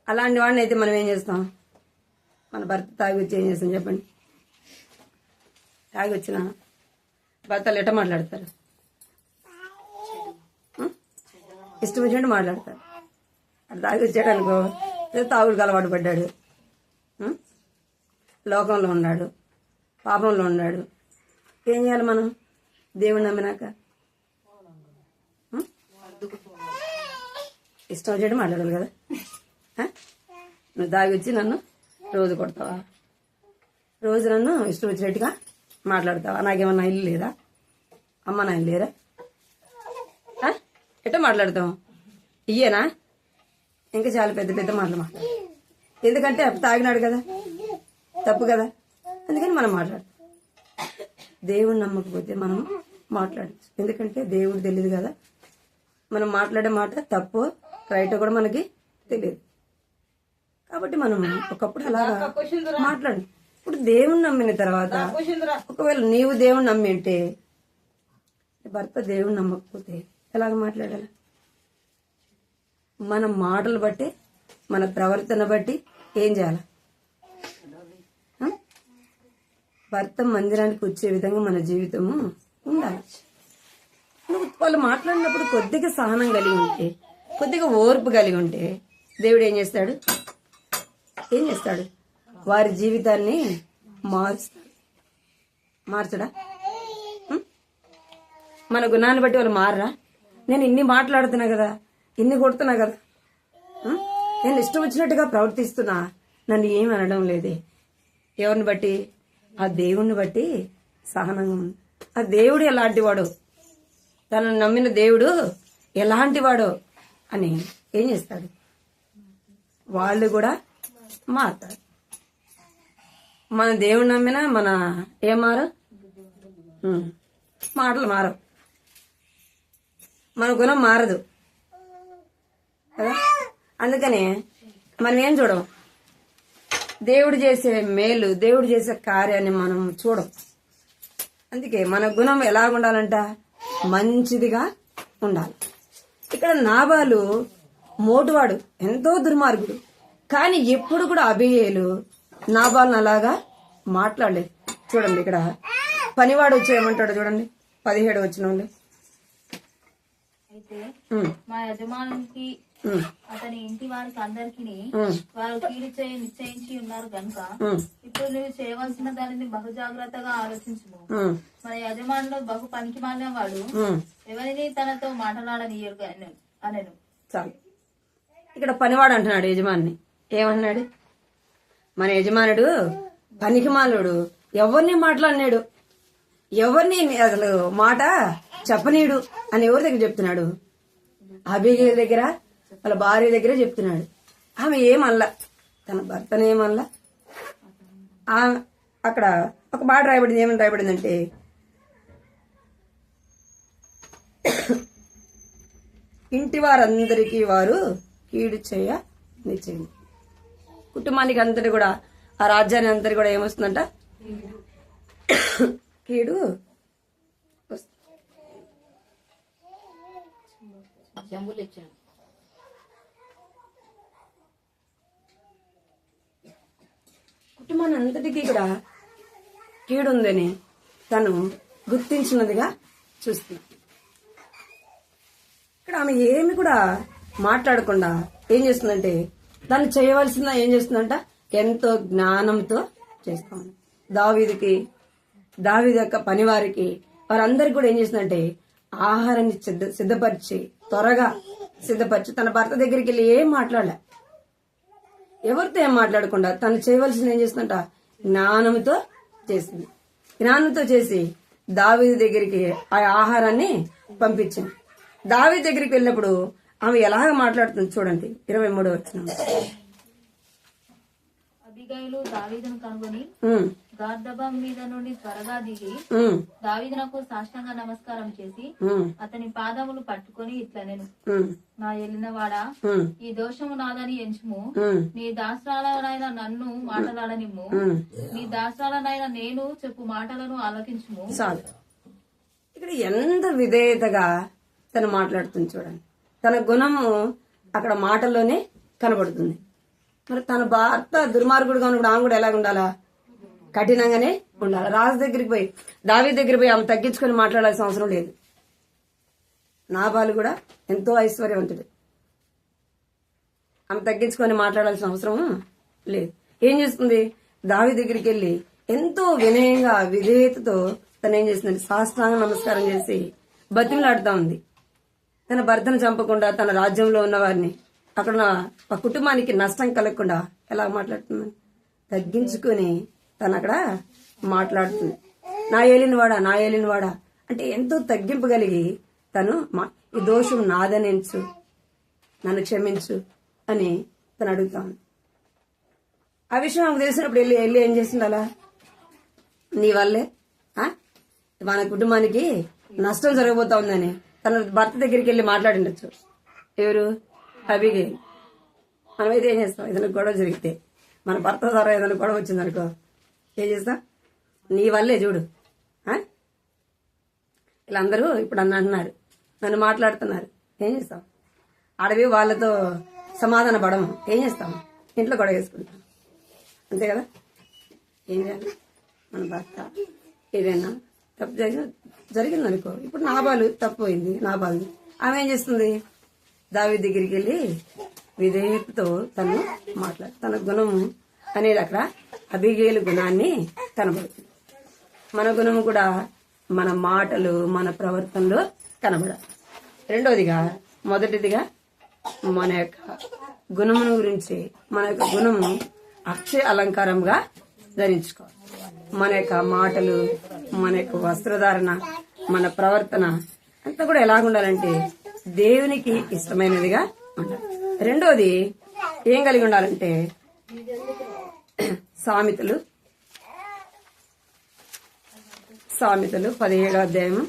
[SPEAKER 1] అలాంటి వాడిని అయితే మనం ఏం చేస్తాం? మన భర్త తాగి వచ్చి ఏం చేస్తాం చెప్పండి? తాగి వచ్చిన భర్తలు ఎట్ట మాట్లాడతారు? ఇష్టం వచ్చినట్టు మాట్లాడతారు. అది తాగి వచ్చాడు అనుకో, తాగుడికి అలవాటు పడ్డాడు, లోకంలో ఉన్నాడు, పాపంలో ఉన్నాడు. ఏం చేయాలి మనం? దేవుని నమ్మినాక ఇష్టం వచ్చేట్టు మాట్లాడాలి కదా. నువ్వు తాగి వచ్చి నన్ను రోజు కొడతావా? రోజు నన్ను ఇష్టం వచ్చినట్టుగా మాట్లాడతావా? నాకేమన్నా ఇల్లు లేదా? అమ్మ నాయన లేరా? ఎట్లా మాట్లాడతావు? ఇయ్యేనా? ఇంకా చాలా పెద్ద పెద్ద మాటలు మాట్లాడు. ఎందుకంటే తాగినాడు కదా, తప్పు కదా, అందుకని మనం మాట్లాడతాం. దేవుడు నమ్మకపోతే మనం మాట్లాడచ్చు. ఎందుకంటే దేవుడు తెలియదు కదా. మనం మాట్లాడే మాట తప్పు రైట్ కూడా మనకి తెలియదు. కాబట్టి మనం ఒకప్పుడు అలాగా మాట్లాడు. ఇప్పుడు దేవుణ్ణి నమ్మిన తర్వాత ఒకవేళ నీవు దేవుణ్ణి నమ్మి అంటే భర్త దేవుణ్ణి నమ్మకపోతే ఎలాగ మాట్లాడాలి? మన మాటలు బట్టి, మన ప్రవర్తన బట్టి ఏం చేయాలి? భర్త మందిరానికి వచ్చే విధంగా మన జీవితము ఉండాలి. వాళ్ళు మాట్లాడినప్పుడు కొద్దిగా సహనం కలిగి ఉంటే, కొద్దిగా ఓర్పు కలిగి ఉంటే దేవుడు ఏం చేస్తాడు? వారి జీవితాన్ని మారుస్తాడు. మార్చడా? మన గుణాన్ని బట్టి వాళ్ళు మారరా? నేను ఇన్ని మాట్లాడుతున్నా కదా, ఇన్ని కొడుతున్నా కదా, నేను ఇష్టం వచ్చినట్టుగా ప్రవర్తిస్తున్నా, నన్ను ఏమి అనడం లేదే. ఎవరిని బట్టి? ఆ దేవుణ్ణి బట్టి సహనంగా ఉంది. ఆ దేవుడు ఎలాంటి వాడు, తనను నమ్మిన దేవుడు ఎలాంటి వాడో అని ఏం చేస్తాడు? వాళ్ళు కూడా మారుతారు. మన దేవుడు నమ్మినా మన ఏం మారు? మాటలు మారవు, మన గుణం మారదు కదా. అందుకని మనం ఏం చూడం? దేవుడు చేసే మేలు, దేవుడు చేసే కార్యాన్ని మనం చూడం. అందుకే మన గుణం ఎలాగుండాలంట? మంచిదిగా ఉండాలి. ఇక్కడ నాబాలు మోటువాడు, ఎంతో దుర్మార్గుడు. కానీ ఎప్పుడు కూడా అబిగేలు నాబాల్ని అలాగా మాట్లాడలేదు. చూడండి, ఇక్కడ పనివాడు వచ్చి ఏమంటాడు చూడండి, 17 వచనంలో.
[SPEAKER 2] అయితే మా యజమానికి అతని ఇంటి వారికి అందరికి వారు కీడు చేయ నిశ్చయించి ఉన్నారు కనుక ఇప్పుడు నువ్వు చేయవలసిన దానిని బహు జాగ్రత్తగా ఆలోచించుము. మన యజమానులు బహు పనికి మాలిన వాడు, ఎవరిని తనతో మాట్లాడనీయరు అనెను.
[SPEAKER 1] చాలు. ఇక్కడ పనివాడు అంటున్నాడు యజమాని. ఏమన్నాడు? మన యజమానుడు పనికి మాలుడు, ఎవరిని మాట్లాడినాడు, ఎవరిని అసలు మాట చెప్పనీడు అని ఎవరి దగ్గర చెప్తున్నాడు? అబిగేలు దగ్గర, వాళ్ళ భార్య దగ్గర చెప్తున్నాడు. ఆమె ఏమల్లా, తన భర్తనేమల్లా. అక్కడ ఒక మాట రాయబడింది. ఏమని రాయబడిందంటే, ఇంటి వారందరికీ వారు కీడు చేయ నిశ్చయం. కుటుంబానికి అందరి కూడా, ఆ రాజ్యాన్ని అందరి కూడా ఏమొస్తుందంట? కీడు వస్తుంది. కుటుంబాన్ని అంతటికీ కూడా కీడు ఉందని తను గుర్తించినదిగా చూస్తుంది. ఇక్కడ ఆమె ఏమి కూడా మాట్లాడకుండా ఏం చేస్తుందంటే, తను చేయవలసిన ఏం చేస్తుందంట? ఎంతో జ్ఞానంతో చేస్తాను. దావీదు యొక్క పనివారికి, వారందరికి కూడా ఏం చేస్తుందంటే ఆహారాన్ని సిద్ధపరిచి, త్వరగా సిద్ధపరిచి, తన భర్త దగ్గరికి వెళ్ళి ఏం మాట్లాడలే, ఎవరితో ఏం మాట్లాడకుండా తను చేయవలసింది ఏం చేస్తుందంట? జ్ఞానంతో చేసింది. జ్ఞానంతో చేసి దావీదు దగ్గరికి ఆ ఆహారాన్ని పంపించింది. దావీదు దగ్గరికి వెళ్ళినప్పుడు ఆమె ఎలాగ మాట్లాడుతుంది చూడండి, 23వ వచనం.
[SPEAKER 2] అబిగైలు దావీదును కనుగొని గార్ధబం మీద నుండి త్వరగా దిగి
[SPEAKER 1] ఉమ్,
[SPEAKER 2] దావీదునకు సాష్టాంగ నమస్కారం చేసి
[SPEAKER 1] ఉమ్,
[SPEAKER 2] అతని పాదములు పట్టుకొని ఇట్లా నేను
[SPEAKER 1] ఉమ్,
[SPEAKER 2] నా ఎల్లినవాడా
[SPEAKER 1] ఉమ్,
[SPEAKER 2] ఈ దోషము నాదని ఎంచుము
[SPEAKER 1] ఉమ్,
[SPEAKER 2] నీ దాసరాలనైన నన్ను మాటలాడనిమ్ము నీ దాసరాలనైన నేను చెప్పు మాటలను ఆలకించుము.
[SPEAKER 1] చాలు. ఇక్కడ ఎంత విధేయతగా తను మాట్లాడుతుంది చూడండి. తన గుణము అక్కడ మాటల్లోనే కనబడుతుంది. మరి తన భర్త దుర్మార్గుడుగా ఉన్నప్పుడు ఆమె కూడా ఎలాగ ఉండాలా? కఠినంగానే ఉండాలి. రాజు దగ్గరికి పోయి దావీదు దగ్గరికి పోయి ఆమె తగ్గించుకొని మాట్లాడాల్సిన అవసరం లేదు. నాబాలు కూడా ఎంతో ఐశ్వర్యవంతుడు, ఆమె తగ్గించుకొని మాట్లాడాల్సిన అవసరం లేదు. ఏం చేస్తుంది? దావీదు దగ్గరికి వెళ్ళి ఎంతో వినయంగా విధేయతతో తను ఏం చేస్తుంది? సాష్టాంగ నమస్కారం చేసి బతిమలాడుతా ఉంది. తన భర్తను చంపకుండా, తన రాజ్యంలో ఉన్న వారిని, అక్కడ ఉన్న ఆ కుటుంబానికి నష్టం కలగకుండా ఎలా మాట్లాడుతుంది? తగ్గించుకొని తను అక్కడ మాట్లాడుతుంది. నా ఏలినవాడా, నా ఏలినవాడా అంటే ఎంతో తగ్గింపు కలిగి తను ఈ దోషం నాదనించు, నన్ను క్షమించు అని తను అడుగుతాను. ఆ విషయం ఆమెకు తెలిసినప్పుడు వెళ్ళి ఏం చేసింది? అలా నీ వల్లే మన కుటుంబానికి నష్టం జరగబోతా ఉందని తన భర్త దగ్గరికి వెళ్ళి మాట్లాడిండొచ్చు. ఎవరు? అబిగైల్. మనమైతే ఏం చేస్తాం? ఏదైనా గొడవ జరిగితే, మన భర్త ద్వారా ఏదైనా గొడవ వచ్చిందనుకో ఏం చేస్తాం? నీ వల్లే చూడు, వీళ్ళందరూ ఇప్పుడు అంటున్నారు, నన్ను మాట్లాడుతున్నారు, ఏం చేస్తాం? అడవి వాళ్ళతో సమాధాన పడము, ఏం చేస్తాం? ఇంట్లో గొడవ వేసుకుంటాం, అంతే కదా? ఏం చేయాలి? మన భర్త ఏదైనా తప్పు జరిగిందనుకో, ఇప్పుడు నాబాలు తప్పు పోయింది, నాబాలు ఆమె ఏం చేస్తుంది? దావీదు దగ్గరికి వెళ్ళి విధేయతతో తను తన గుణము అనేది అక్కడ అబిగేలు గుణాన్ని కనబడుతుంది. మన గుణము కూడా మన మాటలు, మన ప్రవర్తనలో కనబడాలి. రెండోదిగా, మొదటిదిగా మన యొక్క గుణమును గురించి, మన యొక్క గుణము అక్షయ అలంకారంగా ధరించుకోవాలి. మన యొక్క మాటలు, మన యొక్క వస్త్రధారణ, మన ప్రవర్తన అంతా కూడా ఎలాగుండాలంటే దేవునికి ఇష్టమైనదిగా ఉండాలి. రెండోది ఏం కలిగి ఉండాలంటే సామెతలు 17వ అధ్యాయము,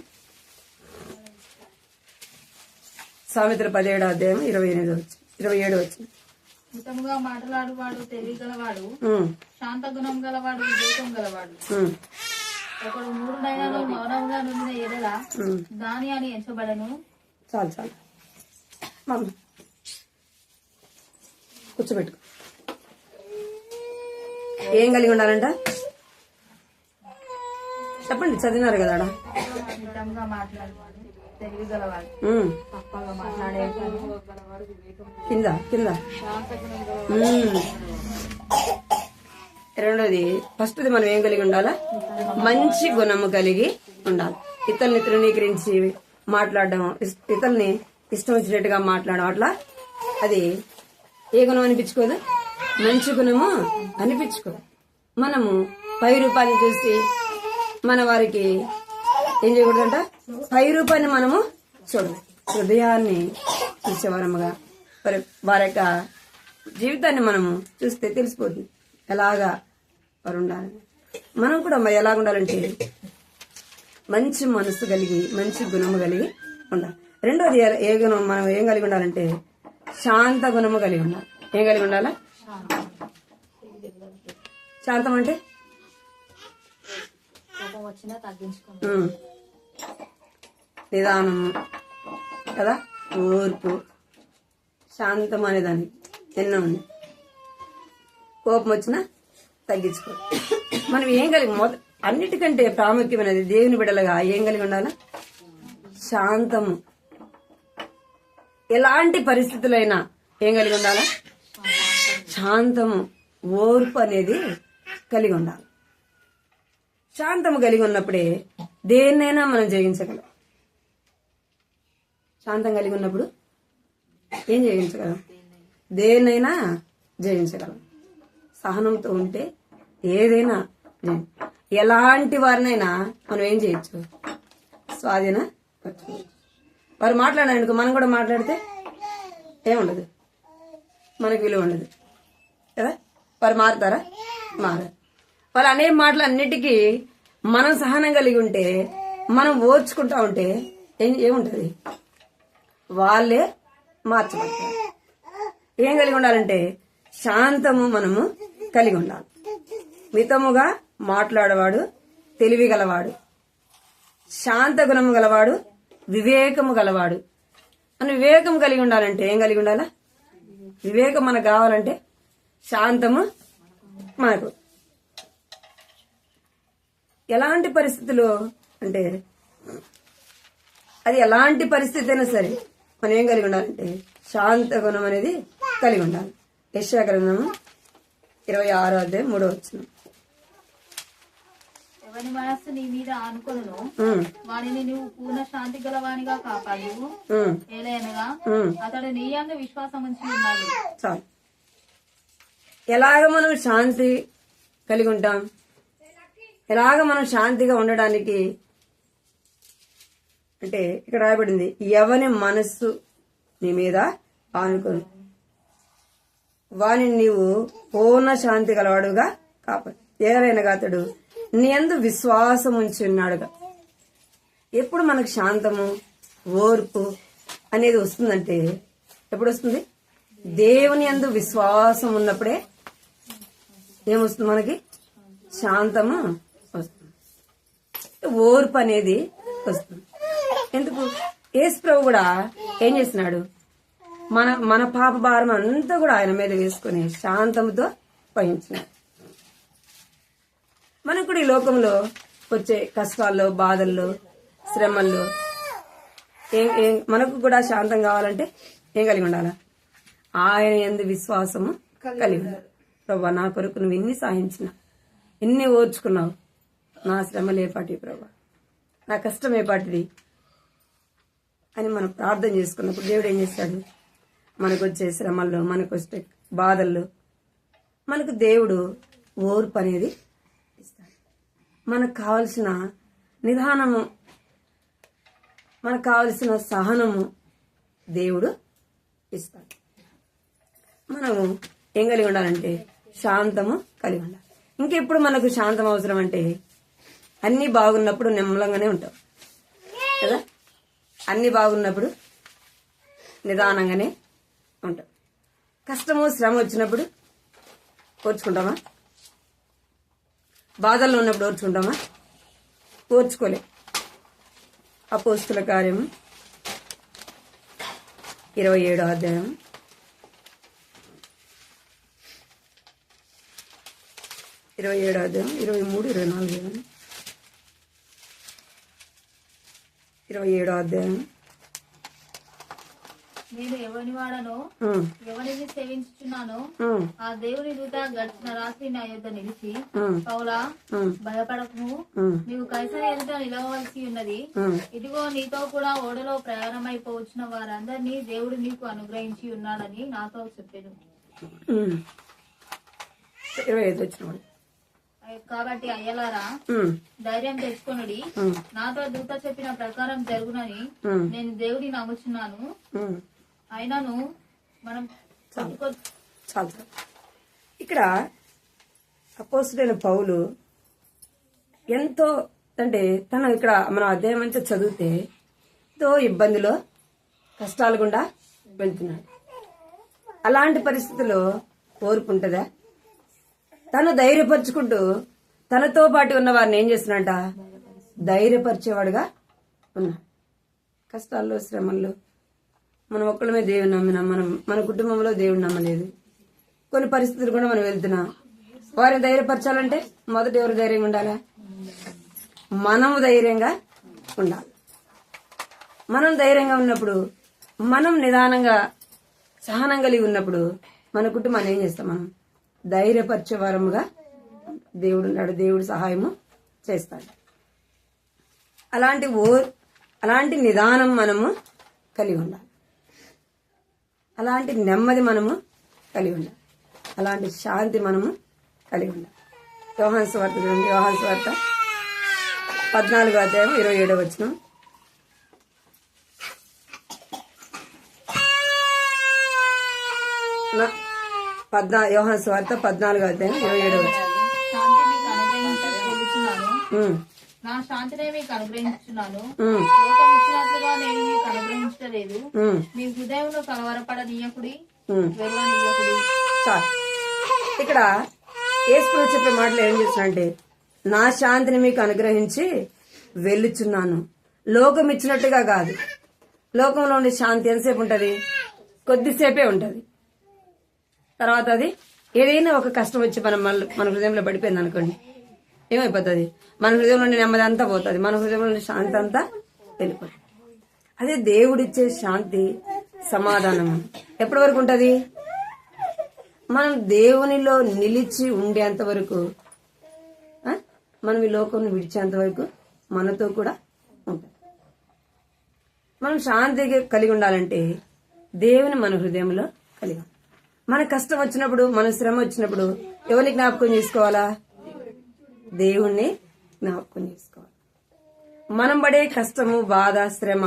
[SPEAKER 1] సామెతలు 17వ అధ్యాయం 27 వచ్చింది.
[SPEAKER 2] మితముగా మాట్లాడువాడు తెలివి గలవాడు, శాంత గుణం గలవాడు వివేకం గలవాడు. ఒకడు 3 నయనాలు మౌనంగా నుండిన ఎడల దాని అని ఎంచబడను.
[SPEAKER 1] చాలు చాలు మమ్మీ కూర్చోబెట్టుకో. ఏం కలిగి ఉండాలంట? చెప్పండి, చదివినారు కదా.
[SPEAKER 2] మితంగా మాట్లాడువాడు తెలివి గలవాడు, తప్పగా మాట్లాడేవాడు
[SPEAKER 1] కింద కింద. రెండోది, ఫస్ట్ది మనం ఏం కలిగి ఉండాలా? మంచి గుణము కలిగి ఉండాలి. ఇతరుల్ని తృణీకరించి మాట్లాడడం, ఇతరుల్ని ఇష్టం వచ్చినట్టుగా మాట్లాడడం, అట్లా అది ఏ గుణం అనిపించుకోదు? మంచి గుణము అనిపించుకోదు. మనము పై రూపాన్ని చూసి మన వారికి ఏం చేయకూడదంట? పై రూపాన్ని మనము చూడదు, హృదయాన్ని చూసేవారముగా వారి యొక్క జీవితాన్ని మనము చూస్తే తెలిసిపోతుంది ఎలాగా వారు ఉండాలని. మనం కూడా ఎలాగుండాలంటే మంచి మనసు కలిగి, మంచి గుణము కలిగి ఉండాలి. రెండోది ఏ గుణం మనం ఏం కలిగి ఉండాలంటే శాంత గుణము కలిగి ఉండాలి. ఏం కలిగి ఉండాలా? శాంతం అంటే నిదానము కదా, ఓర్పు, శాంతం అనేదానికి ఎన్నో ఉంది. కోపం వచ్చినా తగ్గించుకో. మనం ఏం కలిగి అన్నిటికంటే ప్రాముఖ్యమైనది దేవుని బిడ్డలుగా ఏం కలిగి ఉండాలా? శాంతము. ఎలాంటి పరిస్థితులైనా ఏం కలిగి ఉండాలా? శాంతము, ఓర్పు అనేది కలిగి ఉండాలి. శాంతము కలిగి ఉన్నప్పుడే దేన్నైనా మనం జయించగలం. శాంతం కలిగి ఉన్నప్పుడు ఏం జయించగలం? దేన్నైనా జయించగలం. సహనంతో ఉంటే ఏదైనా, ఎలాంటి వారినైనా మనం ఏం చేయొచ్చు? స్వాధీన పరచుకోవచ్చు. వారు మాట్లాడారనుకో, మనం కూడా మాట్లాడితే ఏముండదు, మనకు విలువ ఉండదు కదా. వారు మారుతారా? మారారు. వాళ్ళు అనే మాటలన్నిటికీ మనం సహనం కలిగి ఉంటే, మనం ఓర్చుకుంటా ఉంటే ఏముంటది? వాళ్ళే మార్చబడతారు. ఏం కలిగి ఉండాలంటే శాంతము మనము కలిగి ఉండాలి. మితముగా మాట్లాడేవాడు తెలివి గలవాడు, శాంత గుణము గలవాడు వివేకము గలవాడు. మనం వివేకం కలిగి ఉండాలంటే ఏం కలిగి ఉండాలా? వివేకం మనకు కావాలంటే శాంతము మనకు. ఎలాంటి పరిస్థితులు అంటే అది ఎలాంటి పరిస్థితి అయినా సరే మనం ఏం కలిగి ఉండాలంటే శాంత గుణం అనేది కలిగి ఉండాలి. యెషయా గ్రంథము 26:3.
[SPEAKER 2] ఎవరి మనస్సు నీ మీద ఆనుకొనును వాడిని నువ్వు పూర్ణ శాంతి గలవానిగా కాపాడు. ఏలైనగా అతడు నీ యందు విశ్వాసం ఉంచి ఉన్నాడు.
[SPEAKER 1] చాలు. ఎలాగ మనం శాంతి కలిగి ఉంటాం? ఎలాగ మనం శాంతిగా ఉండడానికి అంటే ఇక్కడ రాయబడింది, ఎవని మనస్సు నీ మీద ఆనుకొను వానిని నీవు పూర్ణ శాంతి గలవాడుగా కాపాడు. ఏలైనగా అతడు నీ యందు విశ్వాసం ఉంచి ఉన్నాడుగా. ఎప్పుడు మనకు శాంతము ఓర్పు అనేది వస్తుందంటే ఎప్పుడు వస్తుంది? దేవుని యందు విశ్వాసం ఉన్నప్పుడే ఏమొస్తుంది? మనకి శాంతము వస్తుంది, ఓర్పు అనేది వస్తుంది. ఎందుకు? యేసు ప్రభు కూడా ఏం చేస్తున్నాడు? మన పాప భారం అంతా కూడా ఆయన మీద వేసుకుని శాంతముతో వహించినాడు. మనకు కూడా ఈ లోకంలో వచ్చే కష్టాల్లో బాధల్లో శ్రమల్లో మనకు కూడా శాంతం కావాలంటే ఏం కలిగి ఉండాలా? ఆయన యందు విశ్వాసము కలిగి ఉండాలి. ప్రభా, నా కొరకు నువ్వు ఎన్ని సహించిన, ఎన్ని ఓర్చుకున్నావు, నా శ్రమలు ఏపాటి ప్రభా, నా కష్టం ఏపాటిది అని మనం ప్రార్థన చేసుకున్నప్పుడు దేవుడు ఏం చేస్తాడు? మనకు వచ్చే శ్రమల్లో, మనకు వచ్చే బాధల్లో మనకు దేవుడు ఓర్పు అనేది ఇస్తాడు. మనకు కావలసిన నిదానము, మనకు కావలసిన సహనము దేవుడు ఇస్తాడు. మనము ఏం కలిగి ఉండాలంటే శాంతము కలిగి ఉండాలి. ఇంకెప్పుడు మనకు శాంతం అవసరం అంటే అన్నీ బాగున్నప్పుడు నిమ్మలంగానే ఉంటాం కదా. అన్నీ బాగున్నప్పుడు నిదానంగానే ఉంటాం. కష్టము శ్రమ వచ్చినప్పుడు ఓర్చుకుంటామా? బాధల్లో ఉన్నప్పుడు ఓర్చుకుంటామా? ఓర్చుకోలే. అపోస్తుల కార్యము 27 23, 24. 27
[SPEAKER 2] నేను ఎవరిని వాడనో ఎవరిని సేవించుచున్నానో ఆ దేవుని దూత గడిచిన రాత్రి నా యొద్ద నిలిచి, పౌలా భయపడకము, నీవు కైసరు ఎదుట నిలవవలసి ఉన్నది. ఇదిగో నీతో కూడా ఓడలో ప్రయాణమైపోవచ్చిన వారందరినీ దేవుడు నీకు అనుగ్రహించి ఉన్నాడని నాతో చెప్పాను.
[SPEAKER 1] 25 వచ్చిన
[SPEAKER 2] కాబట్టి అయ్యలారా ధైర్యం తెచ్చుకొనుడి, నాతో దూత చెప్పిన ప్రకారం జరుగునని నేను దేవుడిని నమ్ముచున్నాను. అయినను మనం
[SPEAKER 1] చాలు. ఇక్కడ అపోస్తుడైన పౌలు ఎంతో అంటే తను ఇక్కడ మనం అధ్యాయం అంతా చదివితే ఎంతో ఇబ్బందిలో కష్టాలు గుండా వెళ్తున్నాడు. అలాంటి పరిస్థితుల్లో ఓర్పు ఉంటుందా? తను ధైర్యపరుచుకుంటూ తనతో పాటు ఉన్న వారిని ఏం చేస్తున్నట? ధైర్యపరిచేవాడుగా ఉన్నాడు. కష్టాల్లో శ్రమల్లో మనం ఒక్కళ్ళమే దేవుని నమ్మినాం, మన కుటుంబంలో దేవుని నమ్మలేదు. కొన్ని పరిస్థితులు కూడా మనం వెళ్తున్నాం. వారిని ధైర్యపరచాలంటే మొదట ఎవరు ధైర్యంగా ఉండాలా? మనము ధైర్యంగా ఉండాలి. మనం ధైర్యంగా ఉన్నప్పుడు, మనం నిదానంగా సహనం కలిగి ఉన్నప్పుడు మన కుటుంబాన్ని ఏం చేస్తాం? మనం ధైర్యపరిచేవారముగా దేవుడు ఉన్నాడు. దేవుడు సహాయము చేస్తాడు. అలాంటి నిదానం మనము కలిగి ఉండాలి. అలాంటి నెమ్మది మనము కలిగి ఉండాలి. అలాంటి శాంతి మనము కలిగి ఉండాలి. యోహాను సువార్త చూడండి. యోహాను సువార్త 14:27. యోహాను సువార్త 14:27.
[SPEAKER 2] శాంతి మీకు వేడుచున్నాను.
[SPEAKER 1] ఉమ్,
[SPEAKER 2] నా శాంతినే మీకు అనుగ్రహించున్నాను.
[SPEAKER 1] ఉమ్,
[SPEAKER 2] లోకం ఇచ్చినట్లుగా నేను మీకు అనుగ్రహించలేదు.
[SPEAKER 1] ఉమ్,
[SPEAKER 2] మీ హృదయంలో కలవరపడనీయకుడి,
[SPEAKER 1] ఉమ్.
[SPEAKER 2] వెలువనీయకుడి.
[SPEAKER 1] చాలు. ఇక్కడ యేసు చెప్పే మాటలు ఏం చేస్తున్నానంటే, నా శాంతిని మీకు అనుగ్రహించి వెళ్ళుచున్నాను. లోకం ఇచ్చినట్టుగా కాదు. లోకంలో ఉండే శాంతి ఎంతసేపు ఉంటది? కొద్దిసేపే ఉంటది. తర్వాత అది ఏదైనా ఒక కష్టం వచ్చి మన హృదయంలో పడిపోయింది అనుకోండి, ఏమైపోతుంది? మన హృదయంలో ఉండే నెమ్మది అంతా పోతుంది, మన హృదయంలో ఉండే శాంతి అంతా వెళ్ళిపోతుంది. అదే దేవుడిచ్చే శాంతి, సమాధానము ఎప్పటి వరకు ఉంటది? మనం దేవునిలో నిలిచి ఉండేంత వరకు, మనం ఈ లోకం విడిచేంత వరకు మనతో కూడా ఉంటుంది. మనం శాంతిగా కలిగి ఉండాలంటే దేవుని మన హృదయంలో కలిగి ఉండాలి. మన కష్టం వచ్చినప్పుడు, మన శ్రమ వచ్చినప్పుడు ఎవరిని జ్ఞాపకం చేసుకోవాలా? దేవుణ్ణి జ్ఞాపకం చేసుకోవాలి. మనం పడే కష్టము, బాధ, శ్రమ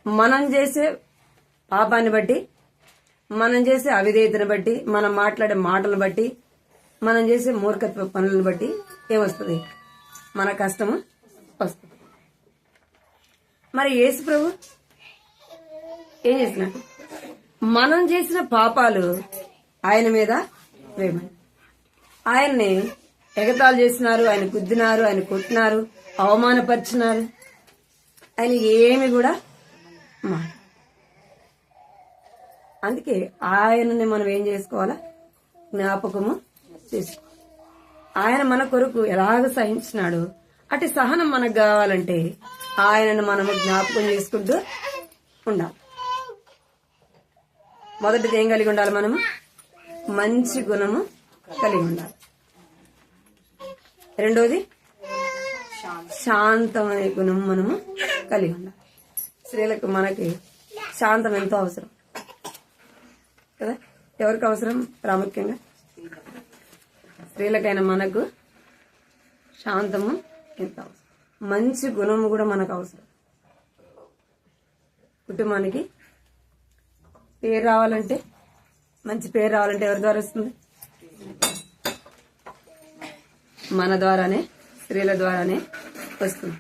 [SPEAKER 1] మనం చేసే పాపాన్ని బట్టి, మనం చేసే అవిధేయతను బట్టి, మనం మాట్లాడే మాటలను బట్టి, మనం చేసే మూర్ఖత్వ పనులను బట్టి ఏమొస్తుంది? మన కష్టము వస్తుంది. మరి యేసు ప్రభు ఏం చేసినాడు? మనం చేసిన పాపాలు ఆయన మీద వేయమని, ఆయన్ని ఎగతాళి చేసినారు, ఆయన గుద్దినారు, ఆయన కొట్టినారు, అవమానపరిచినారు. ఆయన ఏమి కూడా అందుకే ఆయనని మనం ఏం చేసుకోవాలా? జ్ఞాపకము చేసుకోవాలి. ఆయన మన కొరకు ఎలాగ సహించినాడు, అటు సహనం మనకు కావాలంటే ఆయనను మనము జ్ఞాపకం చేసుకుంటూ ఉండాలి. మొదటిది ఏం కలిగి ఉండాలి? మనము మంచి గుణము కలిగి ఉండాలి. రెండోది శాంతమనే గుణం మనము కలిగి ఉండాలి. స్త్రీలకు మనకి శాంతం ఎంతో అవసరం కదా. ఎవరికి అవసరం? ప్రాముఖ్యంగా స్త్రీలకైనా మనకు శాంతము ఎంత అవసరం. మంచి గుణము కూడా మనకు అవసరం. కుటుంబానికి పేరు రావాలంటే, మంచి పేరు రావాలంటే ఎవరి ద్వారా వస్తుంది? మన ద్వారానే, స్త్రీల ద్వారానే వస్తుంది.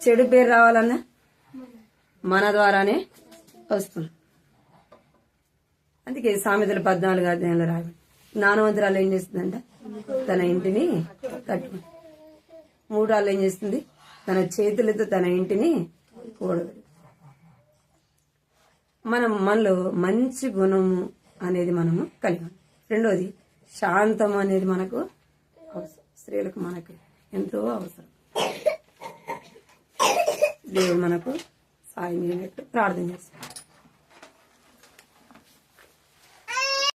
[SPEAKER 1] చెడు పేరు రావాలన్నా మన ద్వారానే వస్తుంది. అందుకే సామెతలు 14 అధ్యాయంలో రావాలి, జ్ఞానవంతురాలు ఏం చేస్తుందంట? తన ఇంటిని కట్టుకుంది. మూడాళ్ళు ఏం చేస్తుంది? తన చేతులతో తన ఇంటిని కూడదు. మనలో మంచి గుణము అనేది మనము కలిగి ఉన్నాం. రెండోది శాంతం అనేది మనకు అవసరం. స్త్రీలకు మనకు ఎంతో అవసరం. దేవుడు మనకు సాయం చేయనట్టు ప్రార్థన చేస్తాం.